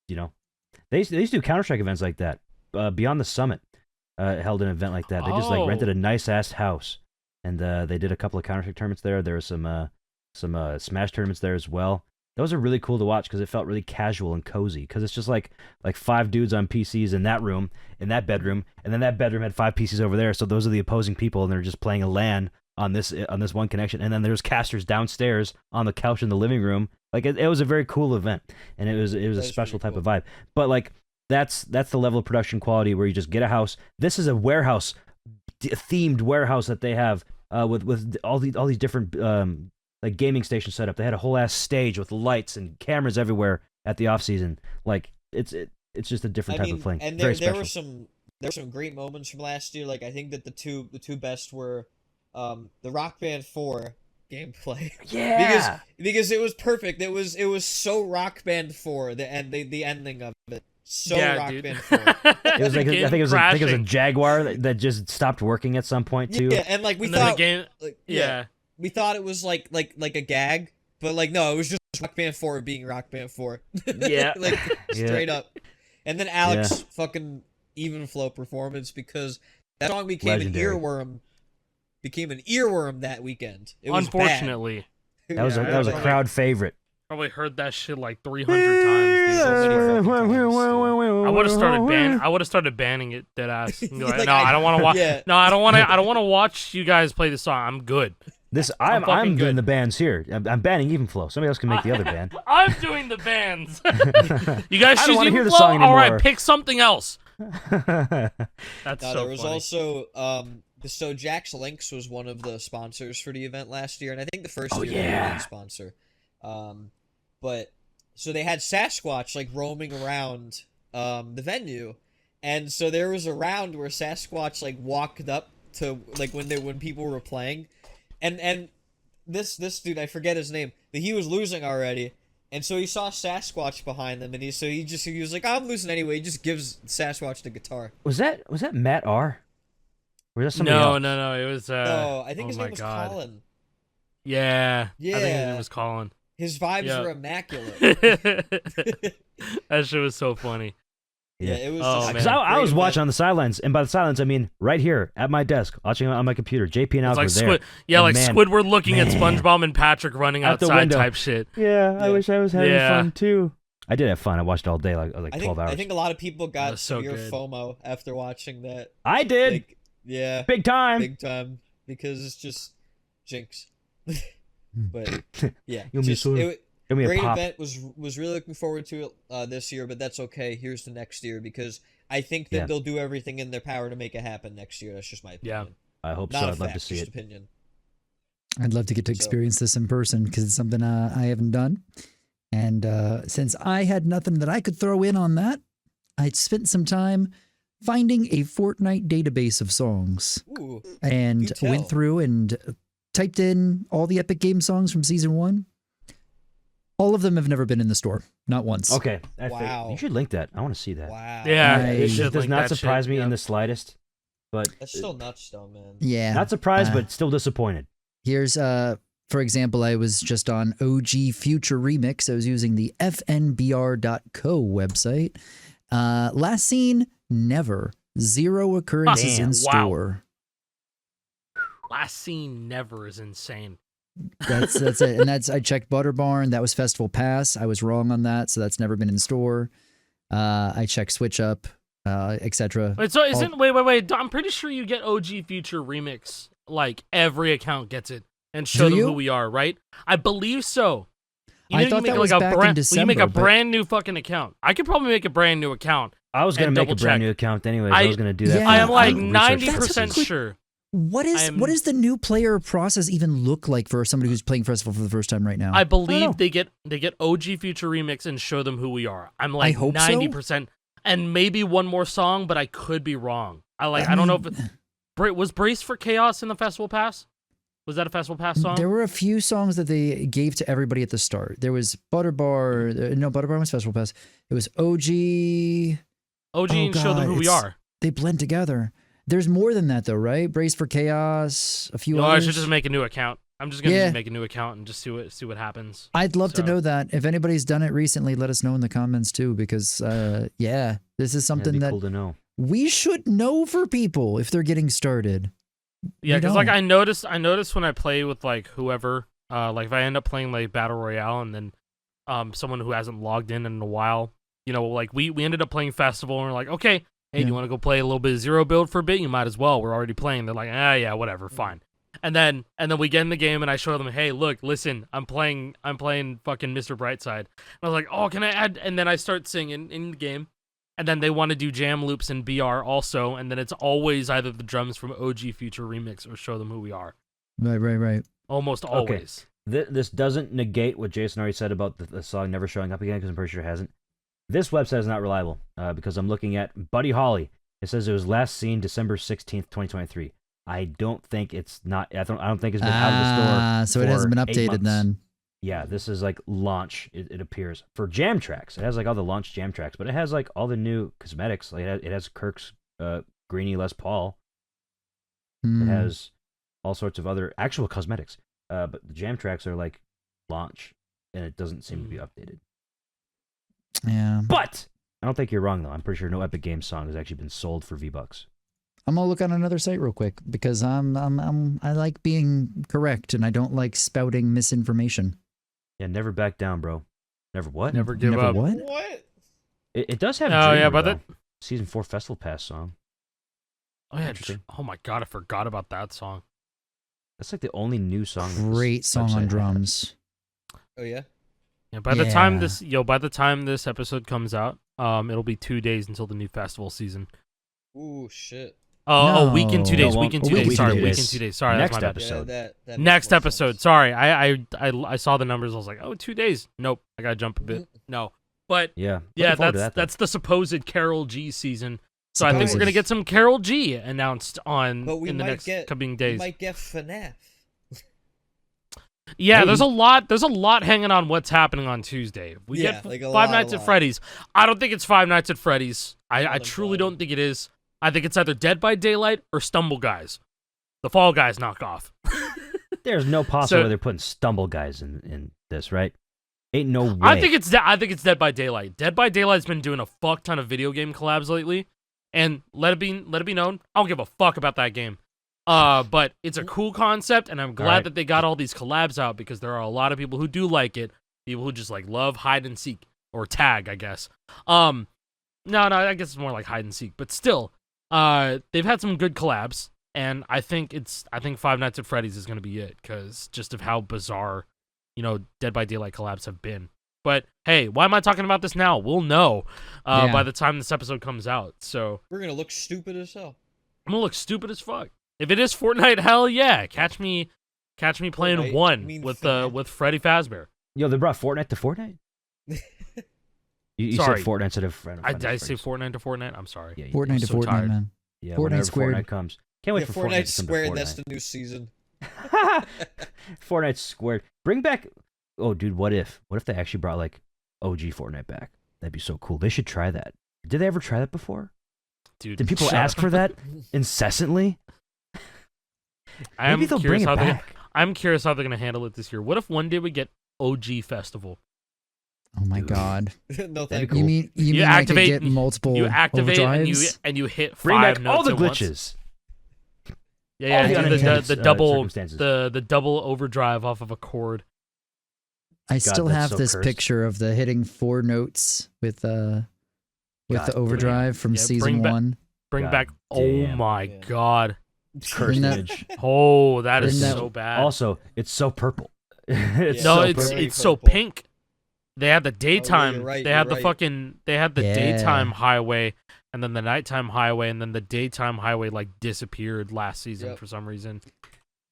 they used to do Counter-Strike events like that. Beyond the Summit held an event like that. They just like rented Oh. a nice-ass house, and they did a couple of Counter-Strike tournaments there. There were some Smash tournaments there as well. Those are really cool to watch because it felt really casual and cozy because it's just like 5 dudes on PCs in that room, in that bedroom, and then that bedroom had 5 PCs over there. So those are the opposing people, and they're just playing a LAN on this one connection, and then there's casters downstairs on the couch in the living room. Like it was a very cool event, and it was a is special pretty type of vibe. But like that's the level of production quality where you just get a house. This is a warehouse, themed warehouse that they have with all these different like gaming stations set up. They had a whole ass stage with lights and cameras everywhere at the off season. Like it's just a different type of playing. And Very there special. were some great moments from last year. Like I think that the two best were the Rock Band 4 gameplay. Yeah. because it was perfect. It was so Rock Band 4 the ending of it. So Rock Band 4. It was like I think it was a Jaguar that just stopped working at some point too. Yeah, and like we And thought then the game, yeah. we thought it was like a gag, but like no, it was just Rock Band 4 being Rock Band 4. Yeah. Like straight up. And then Alex Yeah. fucking even flow performance, because that song became Legendary. an earworm that weekend. It was Unfortunately. bad. That was a Yeah. crowd favorite. Probably heard that shit like 300 times. Dude. I would have started banning it, dead ass. Like, Like, no, I don't want to watch. yeah. No, I don't want to. I don't want to watch you guys play the song. I'm good. I'm fucking doing good. the bands here. I'm banning Even Flow. Somebody else can make the other band. I'm doing the bands. You guys I don't choose wanna Even hear the Flow? song All right, anymore. pick something else. That's No, so there was funny. also so Jack's Links was one of the sponsors for the event last year, and I think the first Oh, year they were yeah. the main sponsor. But so they had Sasquatch like roaming around the venue, and so there was a round where Sasquatch like walked up to like when people were playing, and this dude, I forget his name, but he was losing already. And so he saw Sasquatch behind them, and he was like, I'm losing anyway. He just gives Sasquatch the guitar. Was that Matt R? Or was that somebody No, else? no. It was. No, I think oh his my name was God. Colin. Yeah. I think his Yeah. name was Colin. His vibes Yeah. were immaculate. That shit was so funny. Yeah, it was. Oh, just man. Because I great was watching event. on the sidelines, and by the sidelines I mean right here at my desk, watching on my computer. JP and It's Alex like were there. Squid. Yeah, And like man, Squidward looking at man. SpongeBob and Patrick running Out the outside window. type shit. Yeah, I Yeah. wish I was having Yeah. fun too. I did have fun. I watched all day, like I 12 hours. think a lot of people got was so severe good. FOMO after watching that. I did. Like, yeah, Big time. big time, because it's just Jinx. But yeah, You'll be just, so- Give me a great pop. event. Was really looking forward to it this year, but that's okay. Here's to next year, because I think that Yeah. they'll do everything in their power to make it happen next year. That's just my opinion. Yeah. I hope Not so. a I'd love fact, to see just it. opinion. I'd love to get to So- experience this in person because it's something I haven't done. And since I had nothing that I could throw in on that, I spent some time finding a Fortnite database of songs Ooh, and Do tell. went through and typed in all the Epic Game songs from season 1. All of them have never been in the store, not once. Okay. Wow. You should link that. I want to see that. wow. Yeah, I- you It should does link not that surprise shit, me yeah. in the slightest. But That's still nuts, though, man. Yeah. not surprised, uh, but still disappointed. Here's, for example, I was just on OG Future Remix. I was using the fnbr.co website. Last seen, never. 0 occurrences Damn. in Wow. store. Last scene never is insane. That's it. And I checked Butter Barn. That was Festival Pass. I was wrong on that, so that's never been in store. I checked Switch Up, etc. Wait, so isn't wait? I'm pretty sure you get OG Future Remix. Like every account gets it and show Do them you? who we are, right? I believe so. I You thought make that was like back in you make December, a but- brand new fucking account. I could probably make a brand new account. I was going and to make a double brand check. new account anyways. I was going to do that. Yeah, I am like research 90% purposes. sure. What I am- is the new player process even look like for somebody who's playing Festival for the first time right now? I know. believe they get OG Future Remix and show them who we are. I'm like hope so. 90%, and maybe one more song, but I could be wrong. I don't know if was Brace for Chaos in the Festival Pass. Was that a Festival Pass song? There were a few songs that they gave to everybody at the start. There was Butter Bar. No, Butter Bar was Festival Pass. It was OG. OG and show them God, who we it's- are. They blend together. There's more than that though, right? Brace for Chaos. A few No, I others. should just make a new account. I'm just gonna Yeah. make a new account and just see what happens. I'd love to So- know that. If anybody's done it recently, let us know in the comments too, because yeah, this is something It'd be that cool to know. we should know for people if they're getting started. Yeah, We because like don't. I noticed when I play with like whoever, like if I end up playing like Battle Royale and then someone who hasn't logged in a while, you know, like we ended up playing Festival and we're like, okay, hey, do you want to go play a little bit of Zero build for a bit? You might as well. We're already playing. They're like, yeah, whatever, fine. And then we get in the game and I show them, hey, look, listen, I'm playing fucking Mr. Brightside. And I was like, oh, can I add? And then I start singing in the game. And then they want to do jam loops in BR also, and then it's always either the drums from OG Future Remix or Show Them Who We Are. Right. Almost always. This doesn't negate what Jason already said about the song never showing up again, because I'm pretty sure it hasn't. This website is not reliable because I'm looking at Buddy Holly. It says it was last seen December 16th, 2023. I don't think it's not. I don't think it's been out of the store. So it hasn't been for 8 updated months. then. Yeah, this is like launch. It appears for jam tracks. It has like all the launch jam tracks, but it has like all the new cosmetics. Like it has Kirk's Greeny Les Paul. It has all sorts of other actual cosmetics. But the jam tracks are like launch, and it doesn't seem to be updated. Yeah. But I don't think you're wrong though. I'm pretty sure no Epic Games song has actually been sold for V-Bucks. I'm gonna look on another site real quick because I like being correct and I don't like spouting misinformation. Yeah, never back down, bro. Never what? Never give Never up. what? What? It does have. Oh, yeah, Dreamer, but though. that- Season 4 Festival Pass song. Oh yeah. Interesting. Oh my god, I forgot about that song. That's like the only new song. that this Great song website on has. drums. Oh yeah. Yeah, by the time Yeah. this episode comes out, it'll be 2 days until the new festival season. Ooh shit. Oh, a week and 2 No. days. No, week and a 2 week days. and Sorry, 2 week days. and 2 days. Sorry, Next that's my bad. episode. Yeah, that makes Next more episode. sense. Sorry, I saw the numbers. I was like, oh, 2 days. Nope, I gotta jump a bit. No, but Yeah. yeah, Looking forward to that's that, the supposed Carol G season. So I think we're Supposed. gonna get some Carol G announced on But we in the might next get coming We days. might get FNAF. Yeah, Maybe. there's a lot hanging on what's happening on Tuesday. We Yeah, get like a Five lot, Nights a at lot. Freddy's. I don't think it's Five Nights at Freddy's. I Not truly implied. don't think it is. I think it's either Dead by Daylight or Stumble Guys. The Fall Guys knockoff. There's no possible So- way they're putting Stumble Guys in this, right? Ain't no way. I think it's Dead by Daylight. Dead by Daylight's been doing a fuck ton of video game collabs lately, and let it be known, I don't give a fuck about that game. But it's a cool concept, and I'm glad Alright. that they got all these collabs out because there are a lot of people who do like it, people who just like love hide and seek or tag, I guess. No, I guess it's more like hide and seek, but still, they've had some good collabs, and I think Five Nights at Freddy's is gonna be it because just of how bizarre, Dead by Daylight collabs have been. But hey, why am I talking about this now? We'll know Yeah. by the time this episode comes out. So We're gonna look stupid as hell. I'm gonna look stupid as fuck. If it is Fortnite, hell yeah, catch me playing Fortnite? one You mean with FNAF? with Freddy Fazbear. Yo, they brought Fortnite to Fortnite. You Sorry. said Fortnite instead of Final Did I Fantasy say Freddy's. Fortnite to Fortnite? I'm sorry. Yeah, Fortnite to so Fortnite, tired. man. yeah. Fortnite Whenever squared. Fortnite comes, can't wait Yeah, for Fortnite Fortnite to come squared. to That's the new season. Fortnite. Fortnite squared. Bring back. Oh, dude, what if they actually brought like OG Fortnite back? That'd be so cool. They should try that. Did they ever try that before? Dude, Did people shut ask up. for that incessantly? I'm Maybe they'll curious bring it how they- back. I'm curious how they're gonna handle it this year. What if one day we get OG Festival? Oh my Dude. god. No That'd thank be you. cool. You mean You I could activate- get multiple You activate overdrives? and you hit Bring five back notes all the at once. glitches. Yeah, all the do unintended, the double circumstances. the double overdrive off of a chord. I still that's have so this cursed. picture of the hitting 4 notes with God the overdrive from Yeah, season bring back- 1. Bring God back. Oh damn. my Yeah. god. Cursed Isn't that- image. Oh, that is Isn't that- so bad. Also, it's so purple. It's no, so it's purple. it's so purple. pink. They had the daytime. you're right, they had you're the right. the Yeah. daytime highway, and then the nighttime highway, and then the daytime highway like disappeared last season Yep. for some reason.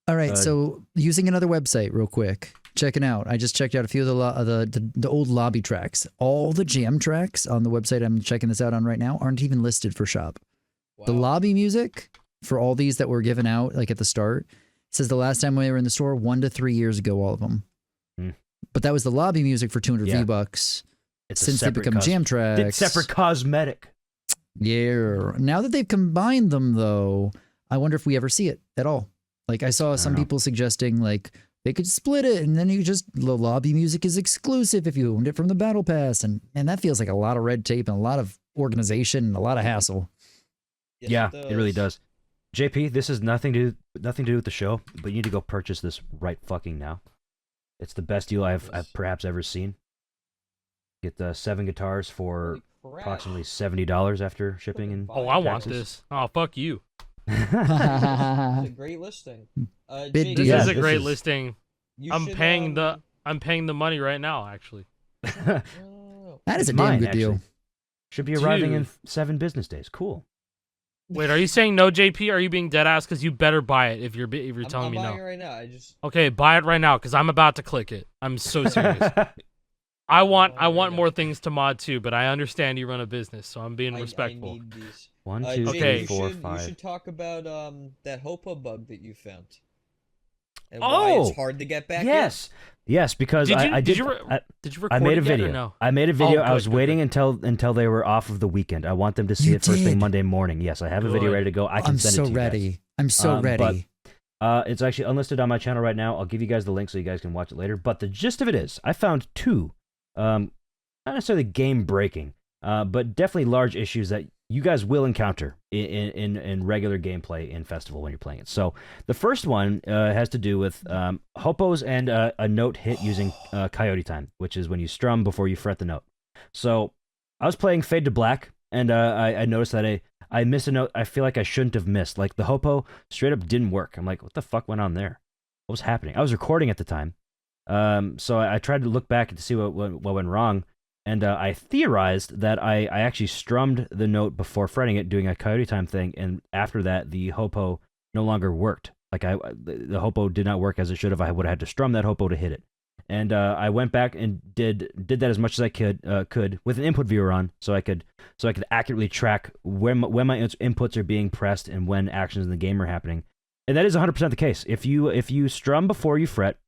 All right, Uh, so using another website real quick, checking out. I just checked out a few of the old lobby tracks. All the jam tracks on the website I'm checking this out on right now aren't even listed for shop. The Wow. lobby music for all these that were given out like at the start says the last time they were in the store 1 to 3 years ago, all of them. Hmm. But that was the lobby music for 200 Yeah. V-Bucks. It's a Since they separate become jam It's tracks. separate cosmetic. Yeah. Now that they've combined them, though, I wonder if we ever see it at all. Like I saw some know. people suggesting like they could split it, and then the lobby music is exclusive if you owned it from the battle pass, and that feels like a lot of red tape and a lot of organization and a lot of hassle. Yes, Yeah, it really does. JP, this is nothing to do with the show, but you need to go purchase this right fucking now. It's the best deal I've perhaps ever seen. Get the 7 guitars for Holy crap. approximately $70 after shipping and Oh, I want taxes. this. Oh, fuck you. It's a great listing. Bid Jake, This Yeah, is a this great is- listing. you I'm should, paying the money right now. Actually, Oh. That is It's a damn mine, good deal. actually. Should be arriving in Dude. 7 business days. Cool. Wait, are you saying no, JP? Are you being dead ass? Because you better buy it if you're telling me I'm no. buying it right now. I just. Okay, buy it right now because I'm about to click it. I'm so serious. I want more things to mod too, but I understand you run a business, so I'm being respectful. I need these. 1, 2, Jake, 3, you 4, should, 5. You should talk about that Hopo bug that you found. And Oh! why it's hard to get back Yes. Yes, because Did you did record I made a it yet video. or no? I made a video. Oh, I was good, waiting until they were off of the weekend. I want them to see You it first thing did. Monday morning. Yes, I have a video Good. ready to go. I can I'm send so it to you ready. guys. I'm so ready. It's actually unlisted on my channel right now. I'll give you guys the link so you guys can watch it later. But the gist of it is, I found two, not necessarily game breaking, but definitely large issues that you guys will encounter in regular gameplay in Festival when you're playing it. So the first one has to do with hopos and a note hit using coyote time, which is when you strum before you fret the note. So I was playing Fade to Black, and I noticed that I missed a note I feel like I shouldn't have missed. Like the hopo straight up didn't work. I'm like, what the fuck went on there? What was happening? I was recording at the time, so I tried to look back to see what went wrong. And I theorized that I actually strummed the note before fretting it, doing a coyote time thing, and after that, the hopo no longer worked. Like the hopo did not work as it should have. I would have had to strum that hopo to hit it. And I went back and did that as much as I could with an input viewer on, so I could accurately track when my inputs are being pressed and when actions in the game are happening. And that is 100% the case. If you strum before you fret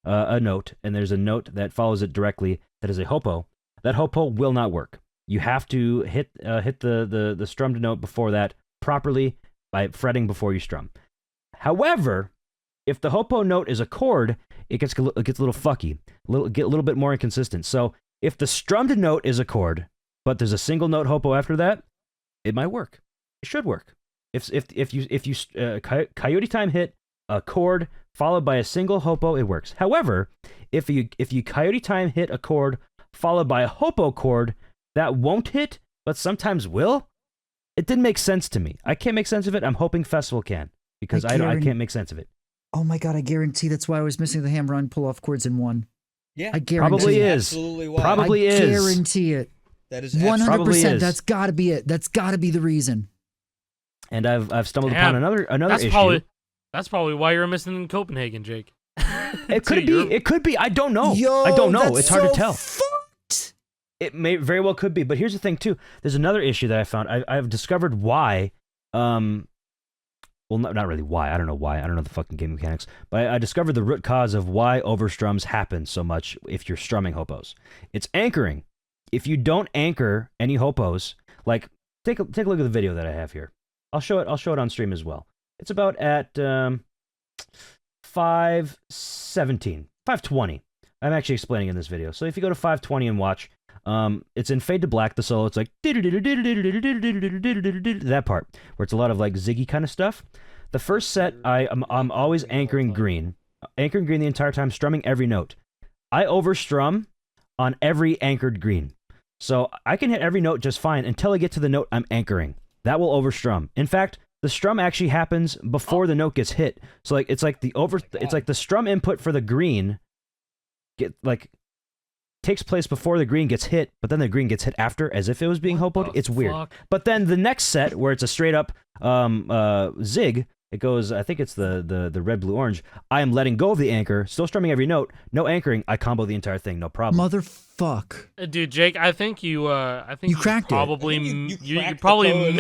a note, and there's a note that follows it directly that is a hopo, that hopo will not work. You have to hit the strummed note before that properly by fretting before you strum. However, if the hopo note is a chord, it gets a little fucky, get a little bit more inconsistent. So if the strummed note is a chord, but there's a single note hopo after that, it might work. It should work. If you coyote time hit a chord followed by a single hopo, it works. However, if you coyote time hit a chord followed by a hopo chord, that won't hit, but sometimes will. It didn't make sense to me. I can't make sense of it. I'm hoping Festival can, because I can't make sense of it. Oh my god, I guarantee that's why I was missing the hammer on pull-off chords in one. Yeah, I guarantee Probably it. is. Absolutely why. Probably I is. guarantee it. That is 100%. That's got to be it. That's got to be the reason. And I've stumbled Damn. upon another That's issue. That's probably why you're missing in Copenhagen, Jake. It could be. It could be. I don't know. Yo, I don't know. that's It's hard to so tell. fucked. It may very well could be. But here's the thing too. There's another issue that I found. I've discovered why. Well, not really why. I don't know why. I don't know the fucking game mechanics. But I discovered the root cause of why overstrums happen so much if you're strumming hopos. It's anchoring. If you don't anchor any hopos, like take a look at the video that I have here. I'll show it on stream as well. It's about at 520. I'm actually explaining in this video. So if you go to 520 and watch, it's in Fade to Black, the solo. It's like that part where it's a lot of like Ziggy kind of stuff. The first set, I'm always anchoring green the entire time, strumming every note. I overstrum on every anchored green, so I can hit every note just fine until I get to the note I'm anchoring. That will overstrum. In fact, the strum actually happens before the note gets hit. So like it's like the strum input for the green takes place before the green gets hit, but then the green gets hit after, as if it was being hopoed. It's weird. Fuck? But then the next set, where it's a straight up zig, it goes, I think it's the red, blue, orange. I am letting go of the anchor, still strumming every note, no anchoring. I combo the entire thing, no problem. Motherfuck. Dude, Jake, I think you cracked it. probably I think you you cracked probably the code.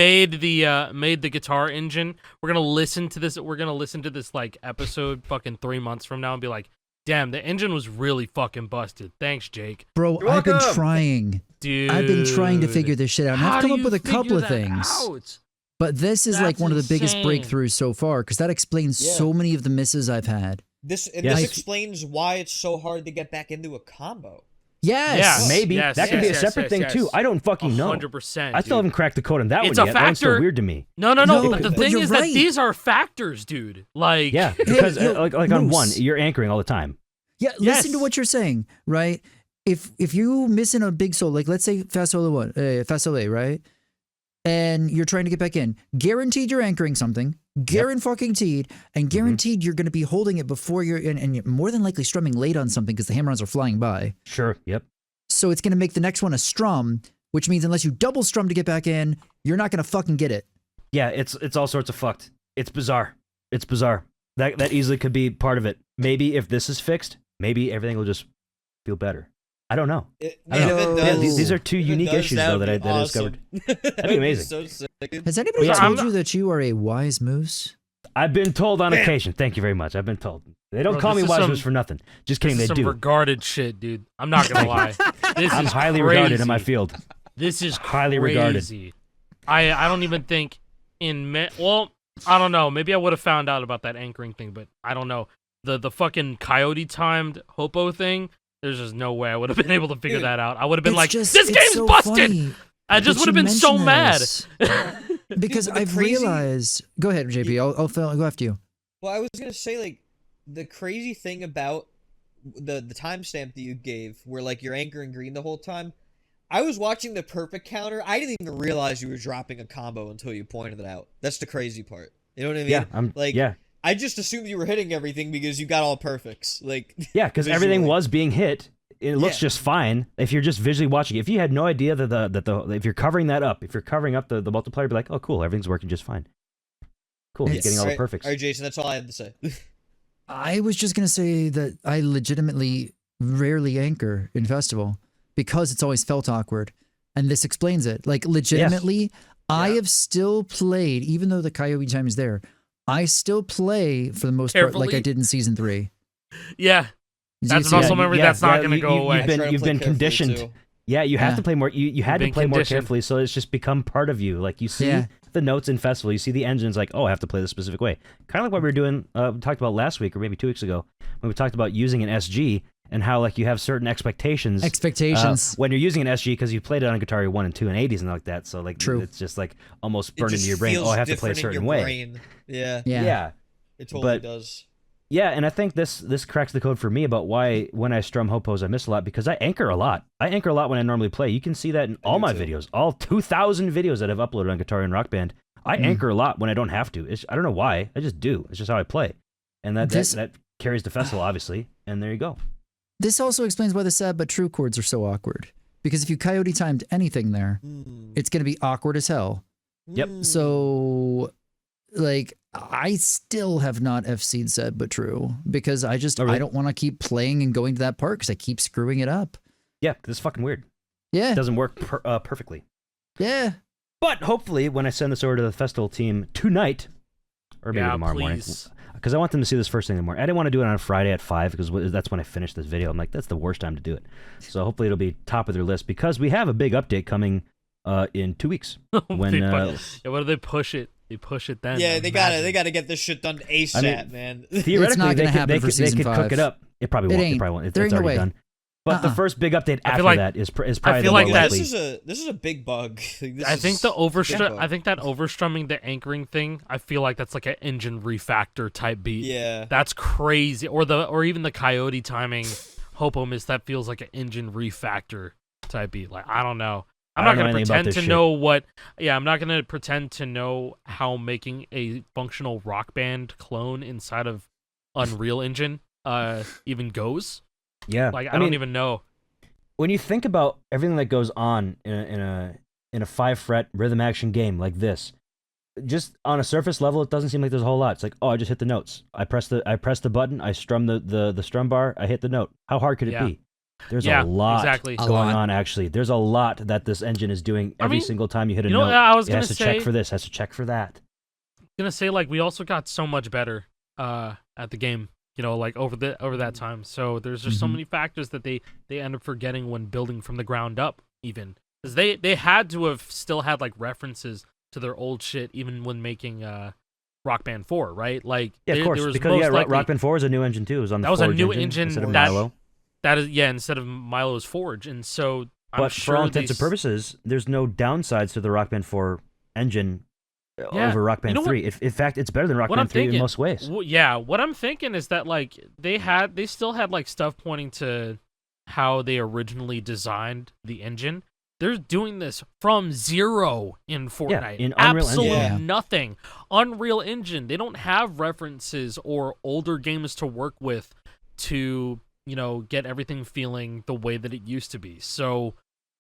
made the guitar engine. We're gonna listen to this. We're gonna listen to this like episode fucking 3 months from now and be like, damn, the engine was really fucking busted. Thanks, Jake. Bro, You're I've been welcome. trying. Dude, I've been trying to figure this shit out. And How I've come do up you with a couple figure of that things. out? But this is like That's one of the biggest insane. breakthroughs so far, because that explains Yeah. so many of the misses I've had. This Yes. explains why it's so hard to get back into a combo. Yes. Yeah. Maybe Yes, that could be a yes, separate yes, thing yes. too. I don't fucking know. 100%. I still haven't cracked the code on that It's one a yet. That one's still factor. weird to me. No. No, But the but thing you're is that right. these are factors, dude. Like, Yeah, because Hey, like on one, Moose. you're anchoring all the time. Yeah, Yes. listen to what you're saying, right? If you missing a big solo, like let's say fast solo one, fast solo, right? And you're trying to get back in, guaranteed you're anchoring something, guaranteed, and guaranteed you're going to be holding it before you're in, and you're more than likely strumming late on something because the hammer-ons are flying by. Sure. Yep. So it's going to make the next one a strum, which means unless you double strum to get back in, you're not going to fucking get it. Yeah, it's all sorts of fucked. It's bizarre. It's bizarre. That easily could be part of it. Maybe if this is fixed, maybe everything will just feel better. I don't know. I don't know. Yeah, these are two unique issues though that I discovered. That'd be amazing. So sick. Has anybody Yeah, told you that you are a wise moose? I've been told on occasion. Thank you very much. I've been told. They don't call me wise moose for nothing. Just kidding, This they is some do. regarded shit, dude. I'm not gonna lie. This I'm is highly crazy. regarded in my field. This is Highly crazy. regarded. I don't even think well, I don't know. Maybe I would have found out about that anchoring thing, but I don't know. The fucking coyote timed Hopo thing. There's just no way I would have been able to figure that out. I would have been like, this game's so busted. funny I just that would have you been so mention mad. this. Because The I've crazy- realized. Go ahead, JP. I'll go after you. Well, I was gonna say, like, the crazy thing about the timestamp that you gave, where like you're anchoring green the whole time. I was watching the perfect counter. I didn't even realize you were dropping a combo until you pointed it out. That's the crazy part. You know what I mean? Yeah, I'm like, yeah. I just assumed you were hitting everything because you got all perfects. Like, Yeah, because everything visually. was being hit. It looks Yeah. just fine if you're just visually watching. If you had no idea that if you're covering that up, if you're covering up the multiplier, you'd be like, oh, cool, everything's working just fine. Cool, he's It's- getting all the Alright, perfects. All right, Jason, that's all I had to say. I was just gonna say that I legitimately rarely anchor in festival because it's always felt awkward, and this explains it. Like legitimately, I have still played, even though the coyote time is there. I still play for the most part like I Carefully. did in season 3. Yeah, You that's see muscle that? memory. That's not gonna go away. I try to You've play been carefully, conditioned. too. Yeah, you have Yeah. to play more. You had to been play more conditioned. carefully, so it's just become part of you. Like you see Yeah. the notes in festival, you see the engines. Like, oh, I have to play this specific way. Kind of like what we were doing. We talked about last week or maybe 2 weeks ago when we talked about using an SG and how like you have certain expectations. When you're using an SG because you played it on Guitar 1 and 2 and 80s and like that. So like True. it's just like almost It burned just into your brain. feels Oh, I have to play a different in certain your way. brain. Yeah, Yeah. it totally But- does. Yeah, and I think this cracks the code for me about why when I strum hopos I miss a lot because I anchor a lot. I anchor a lot when I normally play. You can see that in all do my too. videos, all 2,000 videos that I've uploaded on Guitar and Rock Band. I anchor a lot when I don't have to. I don't know why. I just do. It's just how I play, and that carries the festival obviously. And there you go. This also explains why the sad but true chords are so awkward. Because if you coyote timed anything there, it's going to be awkward as hell. Yep. So, like, I still have not FC'd sad but true because I just Oh, really? I don't want to keep playing and going to that part because I keep screwing it up. Yeah, this is fucking weird. Yeah, It doesn't work perfectly. yeah. But hopefully, when I send this over to the festival team tonight, or maybe Yeah, tomorrow morning, please. because I want them to see this first thing in the morning. I didn't want to do it on a Friday at 5 because that's when I finished this video. I'm like, that's the worst time to do it. So hopefully it'll be top of their list because we have a big update coming in 2 weeks. When Yeah, what do they push it? They push it then. Yeah, they Imagine. gotta get this shit done ASAP, I mean, man. theoretically, not they gonna could, happen they for could, they season could cook 5. it up. It probably It won't. ain't. It probably won't. There It's ain't no already way. done. But the first big update after like- that is probably feel the like more that- likely. This is a big bug. I think the overstrum. I think that overstrumming the anchoring thing. I feel like that's like an engine refactor type beat. Yeah. That's crazy. Or even the coyote timing, Hopo Miss. That feels like an engine refactor type beat. Like I don't know. I'm I not don't gonna know anything about pretend this to shit. know what. Yeah, I'm not gonna pretend to know how making a functional Rock Band clone inside of Unreal Engine even goes. Yeah, Like I, mean, don't even know. when you think about everything that goes on in a 5-fret rhythm action game like this, just on a surface level, it doesn't seem like there's a whole lot. It's like, oh, I just hit the notes. I press the button. I strum the strum bar. I hit the note. How hard could it Yeah. be? There's Yeah, a lot exactly. A going lot. on. Actually, there's a lot that this engine is doing every mean, single time you hit a you know note. what I was it gonna has to say? check for this. Has to check for that. Gonna say like we also got so much better at the game, you know, like over that time. So there's just so Mhm. many factors that they end up forgetting when building from the ground up, even because they had to have still had like references to their old shit even when making Rock Band 4, right? Like Yeah, of there course. was Because most yeah, likely, Rock Band 4 is a new engine too. It was on the That was a Forge new engine instead of that- Milo. that is instead of Milo's Forge, and so I'm But sure for all intents and these- purposes, there's no downsides to the Rock Band 4 engine Yeah. over Rock Band You know what- 3. In fact, it's better than Rock what Band I'm 3 in thinking- most ways. Yeah, what I'm thinking is that like they still had like stuff pointing to how they originally designed the engine. They're doing this from zero in Fortnite. in Unreal Engine. Absolutely Yeah. nothing. Unreal Engine. They don't have references or older games to work with to, you know, get everything feeling the way that it used to be. So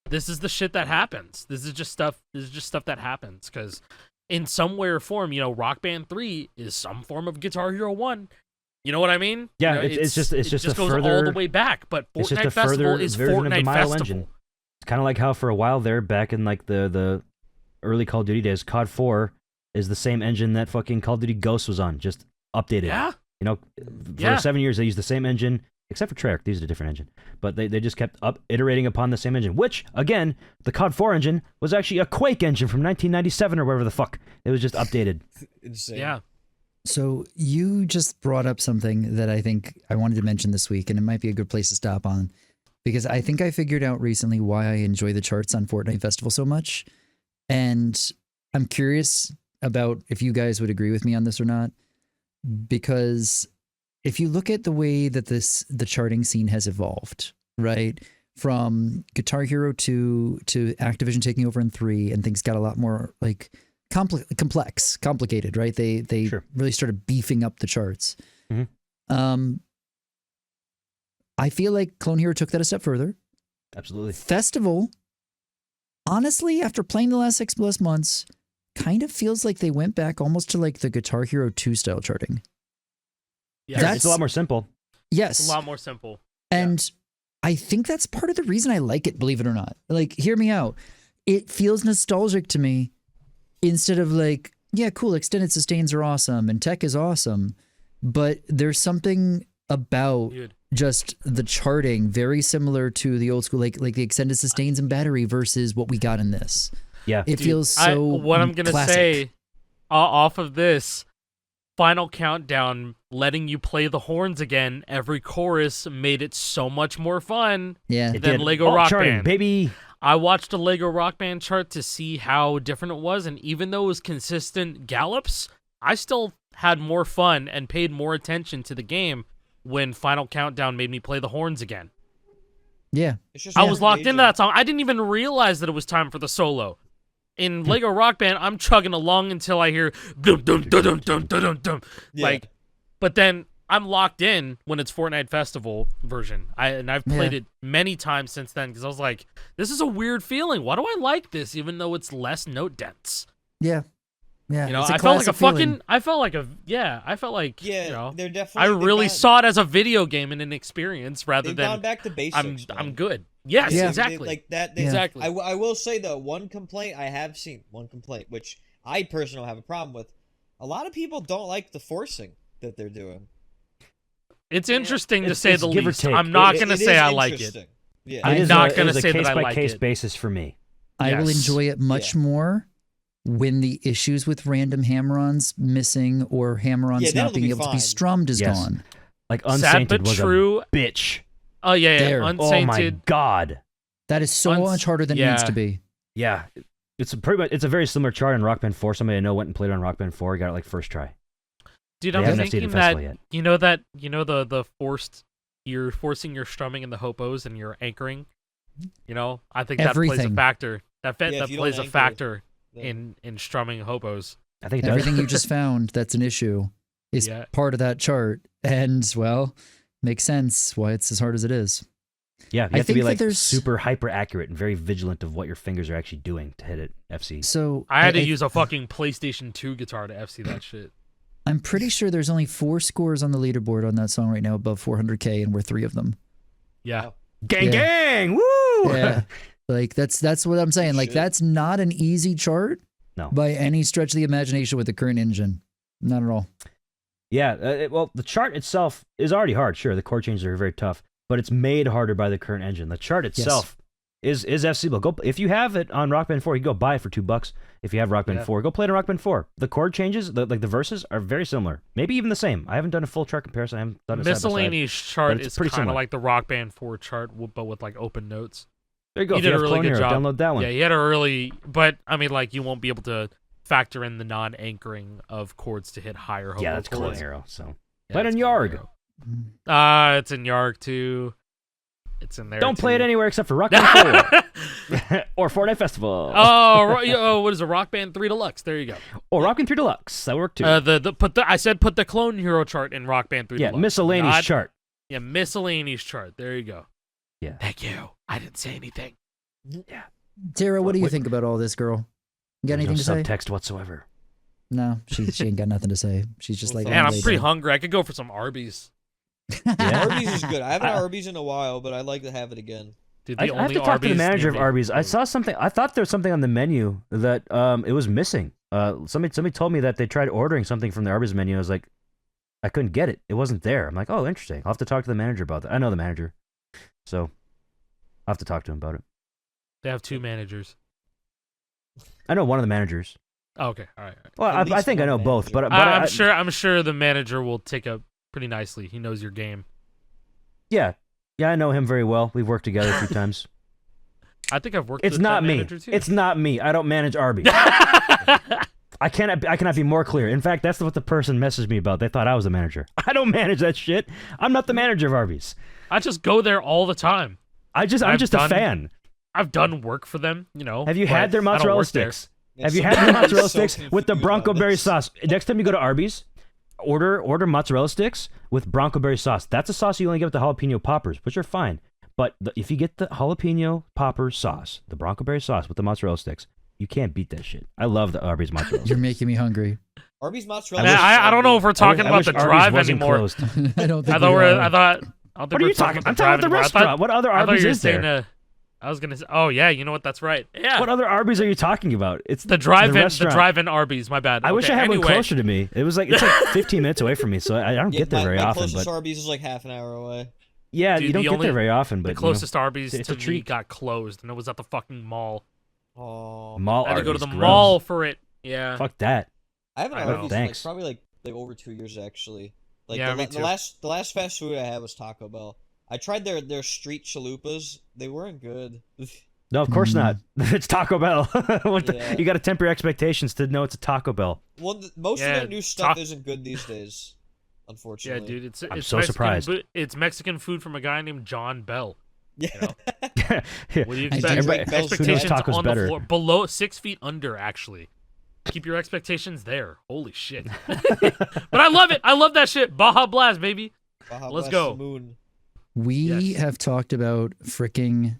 this is the shit that happens. This is just stuff that happens because in some way or form, Rock Band 3 is some form of Guitar Hero 1. You know what I mean? Yeah, it it's just goes further, all the way back. But it's just Fortnite a Festival further is version of the Fortnite Mile Festival. engine. It's kind of like how for a while there, back in like the early Call of Duty days, COD 4 is the same engine that fucking Call of Duty Ghosts was on, just updated. Yeah. For 7 years they used the same engine, except for Treyarch. They used a different engine, but they just kept iterating upon the same engine. Which again, the COD 4 engine was actually a Quake engine from 1997 or whatever the fuck. It was just updated. Insane. Yeah. So you just brought up something that I think I wanted to mention this week, and it might be a good place to stop on, because I think I figured out recently why I enjoy the charts on Fortnite Festival so much. And I'm curious about if you guys would agree with me on this or not, because if you look at the way that the charting scene has evolved, right? From Guitar Hero 2 to Activision taking over in 3, and things got a lot more like complicated, right? They Sure. really started beefing up the charts. Mm-hmm. I feel like Clone Hero took that a step further. Absolutely. Festival, honestly, after playing the last 6+ months, kind of feels like they went back almost to like the Guitar Hero 2 style charting. Yeah. It's a lot more simple. Yes. It's a lot more simple. And I think that's part of the reason I like it, believe it or not. Like, hear me out. It feels nostalgic to me instead of like, yeah, cool, extended sustains are awesome and tech is awesome. But there's something about just the charting very similar to the old school, like the extended sustains and battery versus what we got in this. Yeah. It feels so what I'm gonna classic. say off of this final countdown, letting you play the horns again every chorus made it so much more fun Yeah. than Lego Rock charting, Band. baby. I watched a Lego Rock Band chart to see how different it was, and even though it was consistent gallops, I still had more fun and paid more attention to the game when Final Countdown made me play the horns again. Yeah. It's just I was locked into engaging. that song. I didn't even realize that it was time for the solo. In Lego Rock Band, I'm chugging along until I hear dum dum dum dum dum dum dum dum. Yeah. But then I'm locked in when it's Fortnite Festival version. I've played it many times since then because I was like, this is a weird feeling. Why do I like this even though it's less note dense? Yeah. Yeah. You know, it's a I felt like classic a fucking feeling. I felt like Yeah, they're I definitely. really saw it as a video game and an experience rather They've than gone back to basics. I'm man. good. Yes, Yeah. exactly. Like that. Yeah. Exactly. I will say though, one complaint I have seen, which I personally have a problem with. A lot of people don't like the forcing that they're doing. It's interesting to It's- say it's the give or least. take. I'm not It- going to it say is I like it. interesting. Yeah. I'm It is not a- gonna it is say a that I like case-by-case it. basis for me. I will Yes. enjoy it much more when the issues with random hammer-ons missing or hammer-ons Yeah, not that'll being be able to be fine. strummed is Yes. gone. Like Sad Unsainted but was true. a bitch. Oh yeah, There. Oh my Unsainted. god. That is so much harder than it needs to be. Yeah. It's a very similar chart in Rock Band 4. Somebody I know went and played on Rock Band 4. Got it like first try. Dude, They I'm haven't seen thinking it festival that yet. you know the you're forcing your strumming in the hopos and you're anchoring. You know, I think that plays a Everything. factor. That Yeah, that if you don't plays a anchor, factor then- in strumming hopos. I think it does. Everything you just found that's an issue is Yeah. part of that chart. And, well, makes sense why it's as hard as it is. Yeah, you I have to think be that like there's- super hyper accurate and very vigilant of what your fingers are actually doing to hit it. FC. So I had to use a fucking PlayStation 2 guitar to FC that shit. I'm pretty sure there's only 4 scores on the leaderboard on that song right now above 400K, and we're 3 of them. Yeah. Gang, Yeah. gang, woo! Yeah. Like that's what I'm saying. Like Shit. that's not an easy chart No. by any stretch of the imagination with the current engine. Not at all. Yeah, well, the chart itself is already hard. Sure, the chord changes are very tough, but it's made harder by the current engine. The chart itself is FC-able. Go if you have it on Rock Band 4, you can go buy it for $2. If you have Rock Band 4, go play it on Rock Band 4. The chord changes, the verses are very similar, maybe even the same. I haven't done a full chart comparison. I haven't done it side by side. Miscellaneous chart but it's is pretty kind of similar. like the Rock Band 4 chart, but with like open notes. There you go. He If did you a have really Clone good Hero, job. download that one. Yeah, he had a really, but I mean, like you won't be able to factor in the non-anchoring of chords to hit higher hopo Yeah, that's Clone chords. Hero. So Yeah, play it it's on Clone Yarg. Hero. It's in Yarg too. It's in there. Don't play it too. anywhere except for Rock Band 4 or Fortnite Festival. Oh, what is it? Rock Band 3 Deluxe. There you go. Or Rock Band 3 Deluxe. That worked too. I said put the Clone Hero chart in Rock Band 3 yeah, Deluxe. miscellaneous Not- chart. Yeah, miscellaneous chart. There you go. Yeah. Thank you. I didn't say anything. Tara, what do you What- think about all this, girl? You got There's anything no to say? subtext whatsoever. No, she ain't got nothing to say. She's just like, Man, Man, "Oh, I'm lay pretty down." hungry. I could go for some Arby's. Yeah. Arby's is good. I haven't had Arby's in a while, but I'd like to have it again. Dude, I the have only to talk to the Arby's manager near of me- Arby's. I saw something. I thought there was something on the menu that it was missing. Somebody told me that they tried ordering something from the Arby's menu. I was like, I couldn't get it. It wasn't there. I'm like, oh, interesting. I'll have to talk to the manager about that. I know the manager, so I'll have to talk to him about it. They have 2 managers. I know one of the managers. Oh, okay, all right. Well, At I least think I one know both, manager. but I'm sure the manager will take up pretty nicely. He knows your game. yeah, I know him very well. We've worked together a few times. I think I've worked. It's with not that me. manager too. It's not me. I don't manage Arby's. I cannot be more clear. In fact, that's what the person messaged me about. They thought I was the manager. I don't manage that shit. I'm not the manager of Arby's. I just go there all the time. I'm just a fan. I've done work for them, you know. Have you but had their I don't mozzarella work there. sticks? Man, Have you had somebody the is mozzarella so sticks with the confused Bronco on berry this. sauce? Next time you go to Arby's, order mozzarella sticks with Bronco berry sauce. That's a sauce you only get with the jalapeno poppers, which are fine. But if you get the jalapeno popper sauce, the Bronco berry sauce with the mozzarella sticks, you can't beat that shit. I love the Arby's mozzarella. You're making me hungry. Arby's mozzarella. Man, is so I don't know if good. we're talking I about wish the Arby's drive wasn't anymore. closed. I don't think I thought we we're. are. I thought. I don't think What are we're you talking? about I'm talking about the drive anymore. I restaurant. thought- What other I thought Arby's you were is there? saying, I was gonna say. Oh yeah, you know what? That's right. Yeah. What other Arby's are you talking about? It's The drive-in, the restaurant. drive-in Arby's. My bad. I wish Okay, I had anyway, one closer to me. It's like 15 minutes away from me, so I don't Yeah, get there very my often. closest But Arby's is like half an hour away. yeah, Dude, you don't the get only- there very often. But The closest Arby's it's to a me treat. got closed, and it was at the fucking mall. Oh, mall I had to go to Arby's, the gross. mall for it. Yeah. Fuck that. I haven't I had know. Arby's in Thanks. probably like over 2 years actually. Like Yeah, the, me the too. last fast food I had was Taco Bell. I tried their street chalupas. They weren't good. No, of course not. It's Taco Bell. Yeah. You got to temper your expectations to know it's a Taco Bell. Well, most Yeah, of their new stuff Ta- isn't good these days, Yeah, unfortunately. dude, it's I'm it's so Mexican, surprised. It's Mexican food from a guy named John Bell. Yeah. You know? What do you I expect? do like Bell's food. Expectations Tacos on better. the floor, below 6 feet under. Actually, keep your expectations there. Holy shit! But I love it. I love that shit. Baja Blast, baby. Baja Let's Blast go. the Moon. We Yes. have talked about freaking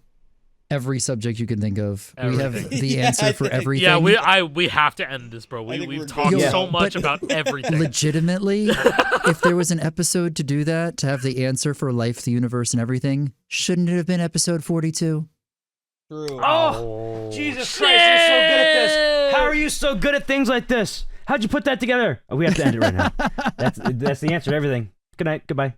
every subject you can think of. We have Everything. the Yeah, answer I for think- everything. Yeah, we have to end this, bro. I think We've we're talked good. so Yeah, much but- about everything. Legitimately, if there was an episode to do that, to have the answer for life, the universe, and everything, shouldn't it have been episode 42? True. Oh, Jesus Christ, you're so good at this. How are you so good at things like this? How'd you put that together? Oh, we have to end it right now. That's the answer to everything. Good night. Goodbye.